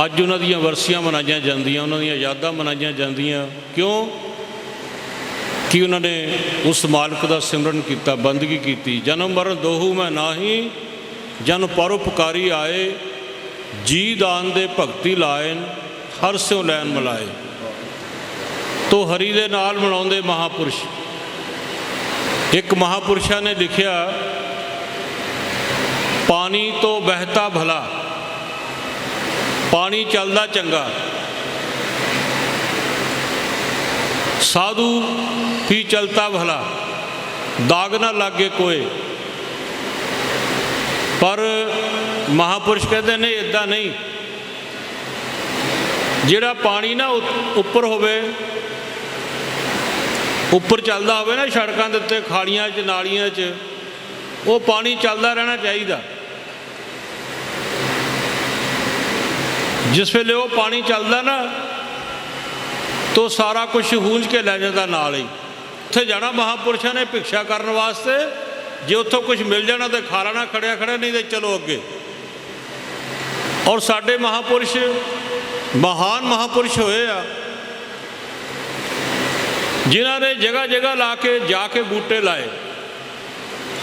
B: ਅੱਜ ਉਹਨਾਂ ਦੀਆਂ ਵਰਸੀਆਂ ਮਨਾਈਆਂ ਜਾਂਦੀਆਂ, ਉਹਨਾਂ ਦੀਆਂ ਯਾਦਾਂ ਮਨਾਈਆਂ ਜਾਂਦੀਆਂ। ਕਿਉਂ? ਕਿ ਉਹਨਾਂ ਨੇ ਉਸ ਮਾਲਕ ਦਾ ਸਿਮਰਨ ਕੀਤਾ, ਬੰਦਗੀ ਕੀਤੀ। ਜਨਮ ਮਰਨ ਦੋਹੂ ਮੈਂ ਨਾਹੀ, ਜਨ ਪਰਉਪਕਾਰੀ ਆਏ। ਜੀ ਦਾਨ ਦੇ ਭਗਤੀ ਲਾਇਨ, ਹਰ ਸਿਉ ਲੈਨ ਮਿਲਾਏ। ਤੋ ਹਰੀ ਦੇ ਨਾਲ ਮਨਾਉਂਦੇ ਮਹਾਪੁਰਸ਼। ਇੱਕ ਮਹਾਪੁਰਸ਼ਾਂ ਨੇ ਲਿਖਿਆ, ਪਾਣੀ ਤੋਂ ਬਹਿਤਾ ਭਲਾ, ਪਾਣੀ ਚੱਲਦਾ ਚੰਗਾ। साधु भी चलता भला, दाग ना लागे कोई। पर महापुरुष कहते नहीं, इदा नहीं। ਜਿਹੜਾ ਪਾਣੀ ਨਾ ਉੱਪਰ ਹੋਵੇ, ਉੱਪਰ ਚੱਲਦਾ ਹੋਵੇ ਨਾ ਸੜਕਾਂ ਦੇ ਉੱਤੇ, ਖਾੜੀਆਂ 'ਚ, ਨਾਲੀਆਂ 'ਚ, ਉਹ ਪਾਣੀ ਚੱਲਦਾ ਰਹਿਣਾ ਚਾਹੀਦਾ। ਜਿਸ ਵੇਲੇ ਉਹ ਪਾਣੀ ਚੱਲਦਾ ਨਾ ਤੋ ਸਾਰਾ ਕੁਝ ਹੂੰਝ ਕੇ ਲੈ ਜਾਂਦਾ ਨਾਲ ਹੀ। ਉੱਥੇ ਜਾਣਾ ਮਹਾਂਪੁਰਸ਼ਾਂ ਨੇ ਭਿਕਸ਼ਾ ਕਰਨ ਵਾਸਤੇ, ਜੇ ਉੱਥੋਂ ਕੁਝ ਮਿਲ ਜਾਣਾ ਤਾਂ ਖਾ ਲੈਣਾ ਖੜਿਆ ਖੜਿਆ, ਨਹੀਂ ਤੇ ਚਲੋ ਅੱਗੇ। ਔਰ ਸਾਡੇ ਮਹਾਂਪੁਰਸ਼ ਮਹਾਨ ਮਹਾਂਪੁਰਸ਼ ਹੋਏ ਆ, ਜਿਨ੍ਹਾਂ ਨੇ ਜਗ੍ਹਾ ਜਗ੍ਹਾ ਲਾ ਕੇ ਜਾ ਕੇ ਬੂਟੇ ਲਾਏ।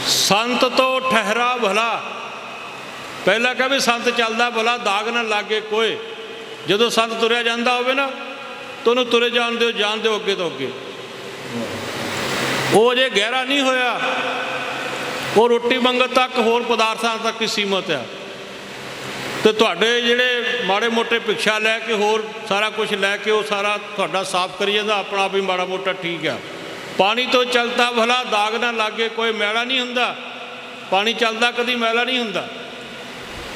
B: ਸੰਤ ਤੋਂ ਠਹਿਰਾ ਭਲਾ, ਪਹਿਲਾਂ ਕਹਾਂ ਵੀ ਸੰਤ ਚੱਲਦਾ ਭਲਾ, ਦਾਗ ਨਾ ਲਾਗੇ ਕੋਏ। ਜਦੋਂ ਸੰਤ ਤੁਰਿਆ ਜਾਂਦਾ ਹੋਵੇ ਨਾ ਤਾਂ ਉਹਨੂੰ ਤੁਰੇ ਜਾਣ ਦਿਓ ਅੱਗੇ ਤੋਂ ਅੱਗੇ। ਉਹ ਅਜੇ ਗਹਿਰਾ ਨਹੀਂ ਹੋਇਆ, ਉਹ ਰੋਟੀ ਮੰਗਣ ਤੱਕ, ਹੋਰ ਪਦਾਰਥਾਂ ਤੱਕ ਹੀ ਸੀਮਤ ਆ। ਤੇ ਤੁਹਾਡੇ ਜਿਹੜੇ ਮਾੜੇ ਮੋਟੇ ਭਿਕਸ਼ਾ ਲੈ ਕੇ, ਹੋਰ ਸਾਰਾ ਕੁਝ ਲੈ ਕੇ, ਉਹ ਸਾਰਾ ਤੁਹਾਡਾ ਸਾਫ਼ ਕਰੀ ਜਾਂਦਾ, ਆਪਣਾ ਆਪ ਹੀ ਮਾੜਾ ਮੋਟਾ ਠੀਕ ਆ। ਪਾਣੀ ਤੋਂ ਚੱਲਦਾ ਭਲਾ, ਦਾਗ ਨਾ ਲਾਗੇ ਕੋਈ, ਮੈਲਾ ਨਹੀਂ ਹੁੰਦਾ। ਪਾਣੀ ਚੱਲਦਾ ਕਦੀ ਮੈਲਾ ਨਹੀਂ ਹੁੰਦਾ,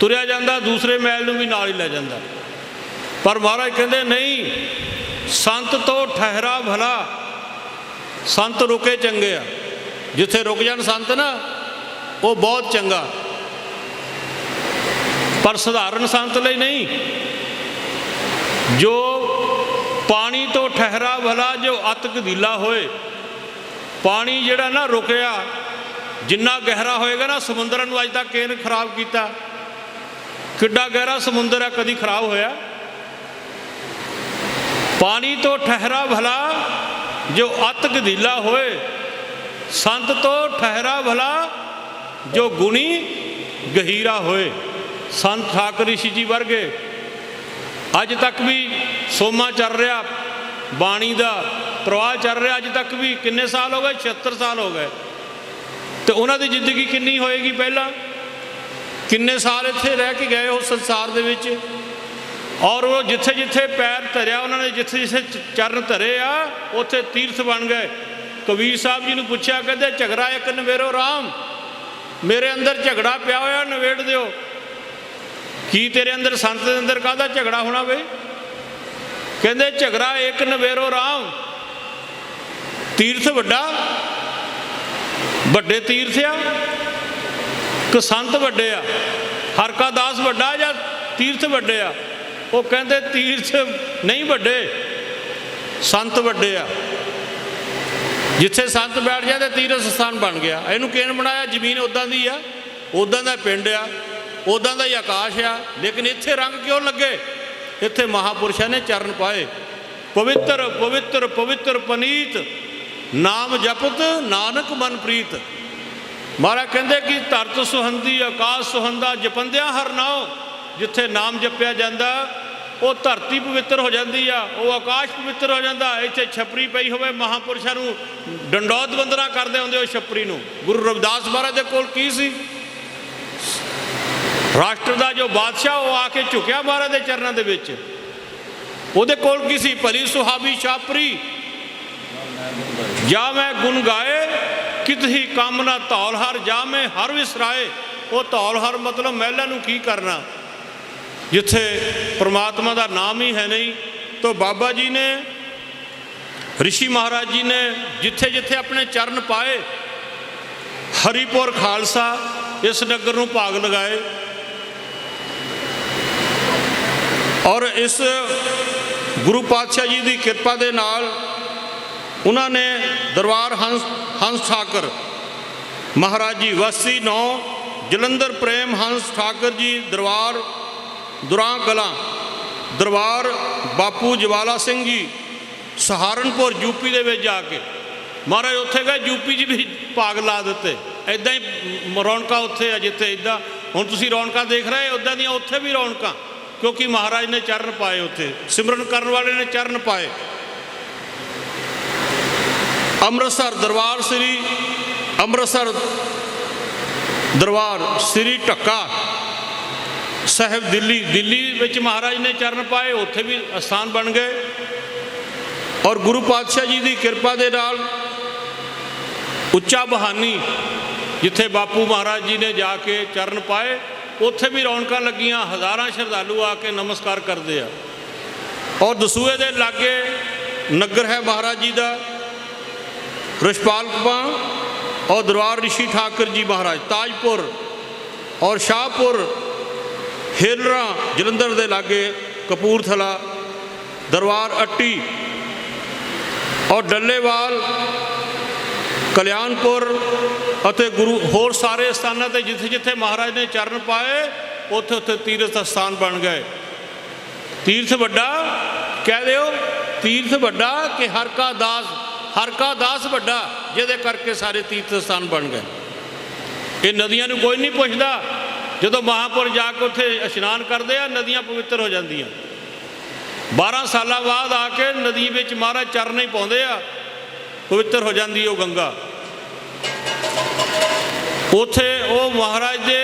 B: ਤੁਰਿਆ ਜਾਂਦਾ ਦੂਸਰੇ ਮੈਲ ਨੂੰ ਵੀ ਨਾਲ ਹੀ ਲੈ ਜਾਂਦਾ। ਪਰ ਮਹਾਰਾਜ ਕਹਿੰਦੇ ਨਹੀਂ, ਸੰਤ ਤੋਂ ਠਹਿਰਾ ਭਲਾ, ਸੰਤ ਰੁਕੇ ਚੰਗੇ ਆ। ਜਿੱਥੇ ਰੁਕ ਜਾਣ ਸੰਤ ਨਾ, ਉਹ ਬਹੁਤ ਚੰਗਾ। ਪਰ ਸਧਾਰਨ ਸੰਤ ਲਈ ਨਹੀਂ। ਜੋ ਪਾਣੀ ਤੋਂ ਠਹਿਰਾ ਭਲਾ, ਜੋ ਅਤ ਗਧੀਲਾ ਹੋਏ। ਪਾਣੀ ਜਿਹੜਾ ਨਾ ਰੁਕਿਆ, ਜਿੰਨਾ ਗਹਿਰਾ ਹੋਏਗਾ ਨਾ, ਸਮੁੰਦਰ ਨੂੰ ਅੱਜ ਤੱਕ ਕਿਸੇ ਨੇ ਖਰਾਬ ਕੀਤਾ? ਕਿੱਡਾ ਗਹਿਰਾ ਸਮੁੰਦਰ ਹੈ, ਕਦੀ ਖਰਾਬ ਹੋਇਆ? ਪਾਣੀ ਤੋਂ ਠਹਿਰਾ ਭਲਾ, ਜੋ ਅਤ ਗਧੀਲਾ ਹੋਏ। ਸੰਤ ਤੋਂ ਠਹਿਰਾ ਭਲਾ, ਜੋ ਗੁਣੀ ਗਹੀਰਾ ਹੋਏ। ਸੰਤ ਠਾਕੁਰ ਰਿਸ਼ੀ ਜੀ ਵਰਗੇ ਅੱਜ ਤੱਕ ਵੀ ਸੋਮਾ ਚੱਲ ਰਿਹਾ, ਬਾਣੀ ਦਾ ਪ੍ਰਵਾਹ ਚੱਲ ਰਿਹਾ ਅੱਜ ਤੱਕ ਵੀ। ਕਿੰਨੇ ਸਾਲ ਹੋ ਗਏ? 76 ਸਾਲ ਹੋ ਗਏ। ਤੇ ਉਹਨਾਂ ਦੀ ਜ਼ਿੰਦਗੀ ਕਿੰਨੀ ਹੋਏਗੀ ਪਹਿਲਾਂ? ਕਿੰਨੇ ਸਾਲ ਇੱਥੇ ਰਹਿ ਕੇ ਗਏ ਉਸ ਸੰਸਾਰ ਦੇ ਵਿੱਚ। ਔਰ ਉਹ ਜਿੱਥੇ ਜਿੱਥੇ ਪੈਰ ਧਰਿਆ, ਉਹਨਾਂ ਨੇ ਜਿੱਥੇ ਜਿੱਥੇ ਚਰਨ ਧਰੇ ਆ, ਉੱਥੇ ਤੀਰਥ ਬਣ ਗਏ। ਕਬੀਰ ਸਾਹਿਬ ਜੀ ਨੂੰ ਪੁੱਛਿਆ, ਕਹਿੰਦੇ ਝਗੜਾ ਇੱਕ ਨਵੇਰੋ ਰਾਮ, ਮੇਰੇ ਅੰਦਰ ਝਗੜਾ ਪਿਆ ਹੋਇਆ, ਨਵੇੜ ਦਿਓ। ਕੀ ਤੇਰੇ ਅੰਦਰ, ਸੰਤ ਦੇ ਅੰਦਰ ਕਾਹਦਾ ਝਗੜਾ ਹੋਣਾ ਬਈ? ਕਹਿੰਦੇ ਝਗੜਾ ਇੱਕ ਨਵੇਰੋ ਰਾਮ। ਤੀਰਥ ਵੱਡੇ ਤੀਰਥ ਆ ਕਿ ਸੰਤ ਵੱਡੇ ਆ? ਹਰ ਕਾ ਦਾਸ ਵੱਡਾ ਜਾਂ ਤੀਰਥ ਵੱਡੇ ਆ? ਉਹ ਕਹਿੰਦੇ ਤੀਰਥ ਨਹੀਂ ਵੱਡੇ, ਸੰਤ ਵੱਡੇ ਆ। ਜਿੱਥੇ ਸੰਤ ਬੈਠ ਜਾਂਦੇ ਤੀਰਥ ਸਥਾਨ ਬਣ ਗਿਆ। ਇਹਨੂੰ ਕਿਹਨੇ ਬਣਾਇਆ? ਜ਼ਮੀਨ ਉੱਦਾਂ ਦੀ ਆ, ਉੱਦਾਂ ਦਾ ਪਿੰਡ ਆ, ਉੱਦਾਂ ਦਾ ਹੀ ਆਕਾਸ਼ ਆ, ਲੇਕਿਨ ਇੱਥੇ ਰੰਗ ਕਿਉਂ ਲੱਗੇ? ਇੱਥੇ ਮਹਾਂਪੁਰਸ਼ਾਂ ਨੇ ਚਰਨ ਪਾਏ। ਪਵਿੱਤਰ ਪਵਿੱਤਰ ਪਵਿੱਤਰ ਪਨੀਤ, ਨਾਮ ਜਪਤ ਨਾਨਕ ਮਨ ਪ੍ਰੀਤ। ਮਹਾਰਾਜ ਕਹਿੰਦੇ ਕਿ ਧਰਤ ਸੁਹੰਦੀ ਆਕਾਸ਼ ਸੁਹੰਦਾ, ਜਪੰਦਿਆਂ ਹਰ ਨਾਉ। ਜਿੱਥੇ ਨਾਮ ਜਪਿਆ ਜਾਂਦਾ ਉਹ ਧਰਤੀ ਪਵਿੱਤਰ ਹੋ ਜਾਂਦੀ ਆ, ਉਹ ਆਕਾਸ਼ ਪਵਿੱਤਰ ਹੋ ਜਾਂਦਾ। ਇੱਥੇ ਛਪਰੀ ਪਈ ਹੋਵੇ, ਮਹਾਂਪੁਰਸ਼ਾਂ ਨੂੰ ਡੰਡੌਤ ਵੰਦਨਾ ਕਰਦੇ ਹੁੰਦੇ ਉਹ ਛਪਰੀ ਨੂੰ। ਗੁਰੂ ਰਵਿਦਾਸ ਮਹਾਰਾਜ ਦੇ ਕੋਲ ਕੀ ਸੀ? ਰਾਸ਼ਟਰ ਦਾ ਜੋ ਬਾਦਸ਼ਾਹ, ਉਹ ਆ ਕੇ ਝੁਕਿਆ ਮਹਾਰਾਜ ਦੇ ਚਰਨਾਂ ਦੇ ਵਿੱਚ। ਉਹਦੇ ਕੋਲ ਕੀ ਸੀ? ਭਲੀ ਸੁਹਾਵੀ ਛਾਪਰੀ, ਜਾ ਮੈਂ ਗੁਣ ਗਾਏ ਕਿਤ ਹੀ ਕੰਮ ਨਾ ਧੌਲ ਹਰ, ਜਾ ਮੈਂ ਹਰ ਵਿਸਰਾਏ। ਉਹ ਧੌਲ ਹਰ ਮਤਲਬ ਮਹਿਲਾਂ ਨੂੰ ਕੀ ਕਰਨਾ, ਜਿੱਥੇ ਪ੍ਰਮਾਤਮਾ ਦਾ ਨਾਮ ਹੀ ਹੈ ਨਹੀਂ। ਤਾਂ ਬਾਬਾ ਜੀ ਨੇ, ਰਿਸ਼ੀ ਮਹਾਰਾਜ ਜੀ ਨੇ ਜਿੱਥੇ ਜਿੱਥੇ ਆਪਣੇ ਚਰਨ ਪਾਏ, ਹਰੀਪੁਰ ਖਾਲਸਾ ਇਸ ਨਗਰ ਨੂੰ ਭਾਗ ਲਗਾਏ। ਔਰ ਇਸ ਗੁਰੂ ਪਾਤਸ਼ਾਹ ਜੀ ਦੀ ਕਿਰਪਾ ਦੇ ਨਾਲ ਉਹਨਾਂ ਨੇ ਦਰਬਾਰ ਹੰਸ ਠਾਕਰ ਮਹਾਰਾਜ ਜੀ, ਵਸੀ 9 ਜਲੰਧਰ, ਪ੍ਰੇਮ ਹੰਸ ਠਾਕਰ ਜੀ ਦਰਬਾਰ ਦੁਰਾਂ ਕਲਾਂ, ਦਰਬਾਰ ਬਾਪੂ ਜਵਾਲਾ ਸਿੰਘ ਜੀ ਸਹਾਰਨਪੁਰ ਯੂਪੀ ਦੇ ਵਿੱਚ ਜਾ ਕੇ ਮਹਾਰਾਜ ਉੱਥੇ ਗਏ। ਯੂਪੀ 'ਚ ਵੀ ਭਾਗ ਲਾ ਦਿੱਤੇ। ਇੱਦਾਂ ਹੀ ਰੌਣਕਾਂ ਉੱਥੇ ਆ, ਜਿੱਥੇ ਇੱਦਾਂ ਹੁਣ ਤੁਸੀਂ ਰੌਣਕਾਂ ਦੇਖ ਰਹੇ, ਉੱਦਾਂ ਦੀਆਂ ਉੱਥੇ ਵੀ ਰੌਣਕਾਂ, ਕਿਉਂਕਿ ਮਹਾਰਾਜ ਨੇ ਚਰਨ ਪਾਏ। ਉੱਥੇ ਸਿਮਰਨ ਕਰਨ ਵਾਲੇ ਨੇ ਚਰਨ ਪਾਏ। ਅੰਮ੍ਰਿਤਸਰ ਦਰਬਾਰ ਸ੍ਰੀ, ਅੰਮ੍ਰਿਤਸਰ ਦਰਬਾਰ ਸ੍ਰੀ ਢੱਕਾ ਸਾਹਿਬ, ਦਿੱਲੀ ਵਿੱਚ ਮਹਾਰਾਜ ਨੇ ਚਰਨ ਪਾਏ, ਉੱਥੇ ਵੀ ਅਸਥਾਨ ਬਣ ਗਏ। ਔਰ ਗੁਰੂ ਪਾਤਸ਼ਾਹ ਜੀ ਦੀ ਕਿਰਪਾ ਦੇ ਨਾਲ ਉੱਚਾ ਬਹਾਨੀ, ਜਿੱਥੇ ਬਾਪੂ ਮਹਾਰਾਜ ਜੀ ਨੇ ਜਾ ਕੇ ਚਰਨ ਪਾਏ, ਉੱਥੇ ਵੀ ਰੌਣਕਾਂ ਲੱਗੀਆਂ। ਹਜ਼ਾਰਾਂ ਸ਼ਰਧਾਲੂ ਆ ਕੇ ਨਮਸਕਾਰ ਕਰਦੇ ਆ। ਔਰ ਦਸੂਏ ਦੇ ਲਾਗੇ ਨਗਰ ਹੈ ਮਹਾਰਾਜ ਜੀ ਦਾ ਰਿਸ਼ਪਾਲਪਾਂ और दरबार ऋषि ठाकुर जी महाराज ताजपुर और शाहपुर हेलरा जलंधर के लागे कपूरथला दरबार अट्टी और डल्लेवाल कल्याणपुर ਅਤੇ गुरु होर सारे स्थानों पर जिथे जिथे महाराज ने चरण पाए उत्थे उत्थे तीर्थ स्थान बन गए। तीर्थ वड्डा कह दिओ तीर्थ वड्डा कि हर का दास वड्डा जिहदे करके सारे तीर्थ स्थान बन गए। ये नदियां नूं कोई नहीं पुछदा, जदों महापुर जाके उत्थे इशनान करते हैं नदियां पवित्र हो जांदियां। 12 साल बाद आके नदी विच महाराज चरण ही पाउंदे आ, पवित्र हो जाती वो गंगा। उत्थे वो महाराज के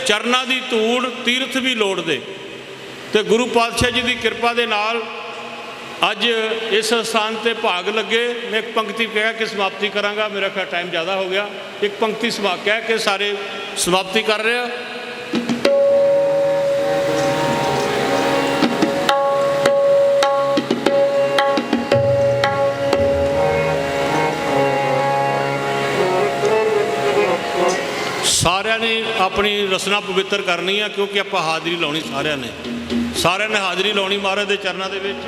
B: चरनां की धूड़ तीर्थ भी लोड़दे ते गुरु पातशाह जी की कृपा के नाल अज इस स्थान पर भाग लगे। मैं एक पंक्ति कह के समाप्ति कराँगा, मेरा ख्याल टाइम ज़्यादा हो गया। एक पंक्ति कह के सारे समाप्ति कर रहे हैं। सारिਆਂ ने अपनी रसना पवित्र करनी है, क्योंकि आप हाज़री लानी सारिਆਂ ने हाज़री लानी महाराज के चरणों के विच।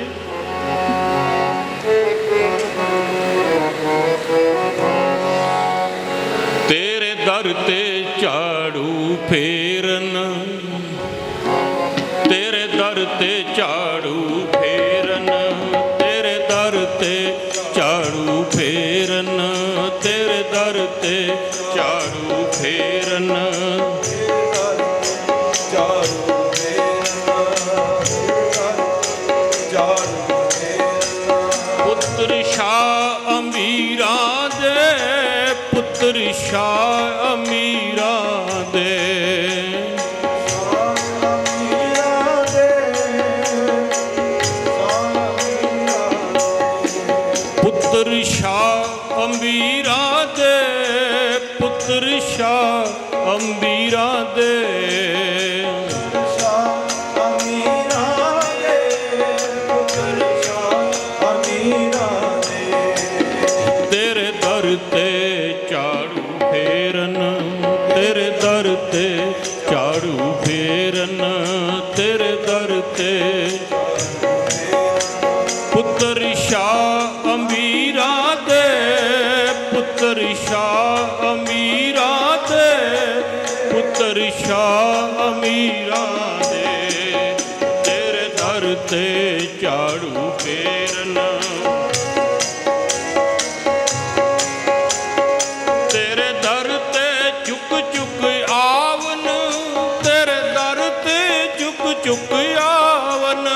B: तेरे दर ते झाड़ू फेरन, तेरे दर ते झाड़ू फेरन, तेरे दर ते झाड़ू फेरन, तेरे दर ते झाड़ू फेरन, पुत्र शाह अमीरा दे, पुत्र शाह अमीरा दे, पुत्र शाह अमीरा दे, पुत्र शाह अमीरा दे, तेरे दर ते झाड़ू फेरन, तेरे दर ते झाड़ू फेरन, तेरे दर ते पुत्र शाह अमीरा दे, पुत्र शाह अमीरा दे, पुत्र शाह अमीरा दे, तेरे दर ते झाड़ू फेरन, तेरे दर ते चुक चुक आवन, तेरे दर ते चुक चुक आवन,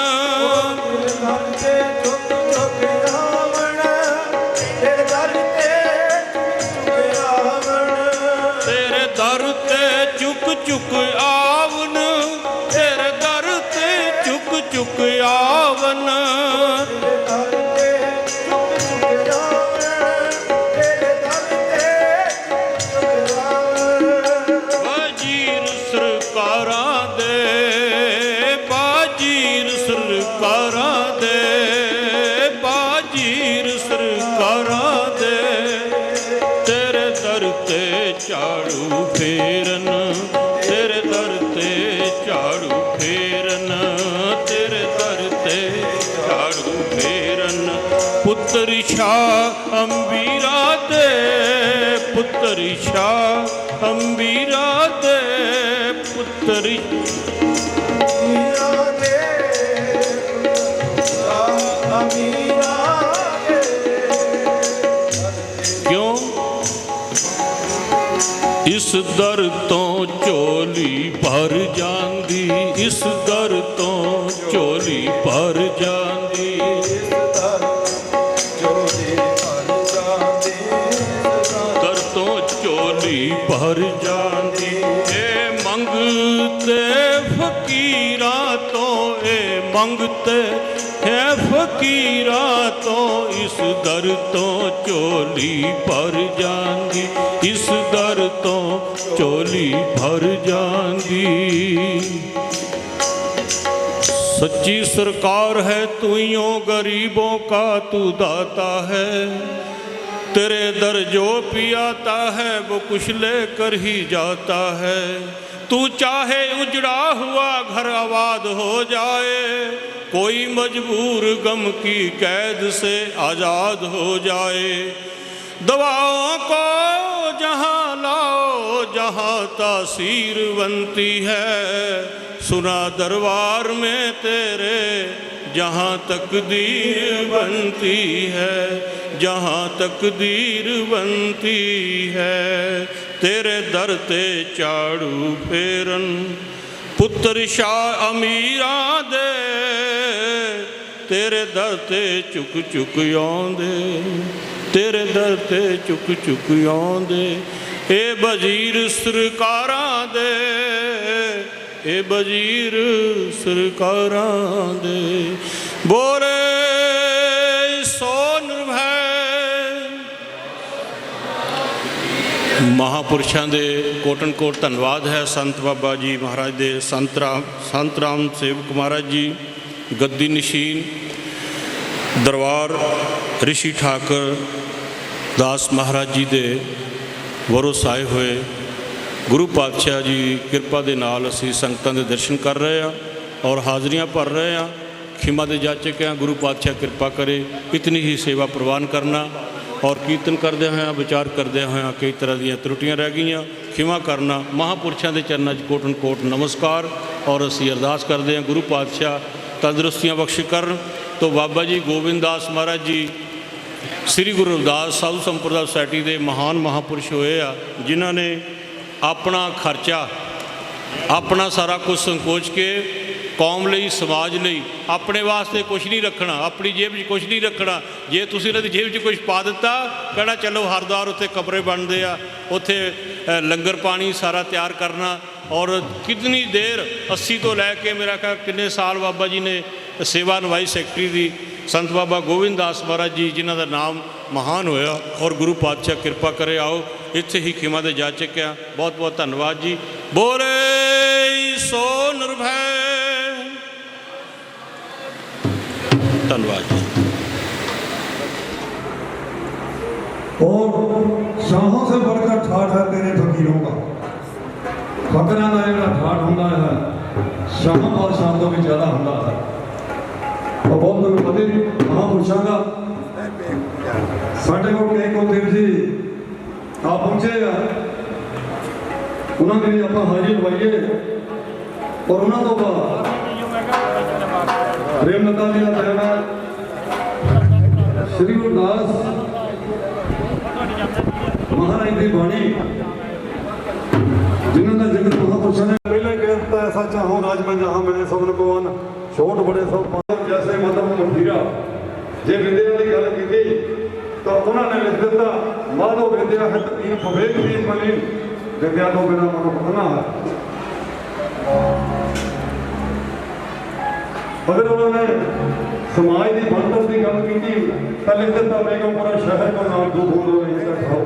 B: तेरे दर ते चुक चुक आवन, तेरे दर ते चुक चुक आवन, बाजीर सरकारां दे, बाजीर सरकारां दे, बाजीर सरकारां दे, तेरे दर ते झाड़ू फेरन, तेरे दर ते झाड़ू फेरन, तेरे दर ते झाड़ू फेरन, पुत्र शाह अमीरा दे, पुत्र शाह अमीरा दे, पुत्र क्यों इस दर तो झोली भर जांदी, इस दर तो झोली भर जांदी, दर तो झोली भर जांदी, ए मंगते फकीरा तो, ए मंगते है फकीरा तो, इस दर तो झोली भर जांदी, इस दर तो झोली भर जांदी। सच्ची सरकार है तुइयों गरीबों का तू दाता है। तेरे दर जो भी आता है वो कुछ लेकर ही जाता है। तू चाहे उजड़ा हुआ घर आबाद हो जाए, कोई मजबूर गम की कैद से आज़ाद हो जाए। दवाओं को जहाँ लाओ जहाँ तासीर बनती है, सुना दरबार में तेरे जहाँ तकदीर बनती है, जहाँ तकदीर बनती है। तेरे दर ते झाड़ू फेरन पुत्र शाह अमीरा दे, तेरे दर ते चुक चुक आउंदे, तेरे दर ते चुक चुक आउंदे। ए वजीर सरकारां दे, ए वजीर सरकारां दे, बोले सो निर्भय। महापुरुषों के कोटन कोट धन्यवाद है। संत बाबा जी महाराज दे संत राम सेवक महाराज जी गद्दी नशीन दरबार ऋषि ठाकर दास महाराज जी दे वरोस आए हुए गुरु पातशाह जी किरपा दे नाल असी संगतां दे दर्शन कर रहे हैं और हाज़रियां भर रहे हैं। खिमा दे जाचक हैं, गुरु पातशाह किरपा करे इतनी ही सेवा प्रवान करना। और कीर्तन करदे होया विचार करदे होया कई तरह दी त्रुटियां रह गईयां, खिमा करना। महापुरुषों के चरणों च कोटन कोट नमस्कार। और असी अरदास करते हैं गुरु पातशाह तंदुरुस्तियां बख्श करन। तो बाबा जी गोबिंद दास महाराज जी श्री गुरु रविदास साधु संप्रदाय सोसाइटी के महान महापुरुष होए आ, जिन्हों ने अपना खर्चा अपना सारा कुछ संकोच के कौम लई समाज लई अपने वास्ते कुछ नहीं रखना, अपनी जेब च कुछ नहीं रखना। जे तुसीं इन्हां दी जेब च कुछ पा दिता, कहना चलो हरदार उत्थे कमरे बनते आ, उत्थे लंगर पानी सारा तैयार करना। और कितनी देर 80 तो लैके मेरा ख्याल किन्ने साल बाबा जी ने सेवा निभाई सैकटरी की। संत बाबा गोबिंद दास महाराज जी जिन्हां दा नाम महान होया और गुरु पातशाह किरपा करे। आओ इत्थे ही खिमा दे जा चुके हैं। बहुत बहुत धन्यवाद जी। बोले सो निर्भय। धन्यवाद जी।
D: और शाहों से बढ़कर ठाठ है तेरे फकीरों का। फकरां का जिहड़ा ठाठ हुंदा है शाहों बादशाह तो भी ज़्यादा हुंदा है। और बहुत लोग पते महापुरुषों का साढ़े को कई कोतेव जी आप पहुँचे उन्होंने भी आप हाजिर लवाइए। और उन्होंने तो बाद प्रेमलता जी का कहना श्री गुरुदास महाराज की बाणी जिन्हों का जिक्र महापुरुषों ने पहले कहता ऐसा चाहो राज में जहाँ मिले सबन को अन छोट बड़े सब जैसे मतलब मठीरा जे विद्या की गल की तो उन्होंने लिख दिता माधो विद्या है तीन भवेक तीन मलिन विद्या तो बिना मनुख बना है। अगर उन्होंने समाज की बनतर की गल की तो लिख दिता बेगमपुरा शहर को नाम दो बूंदों में इकट्ठा हो।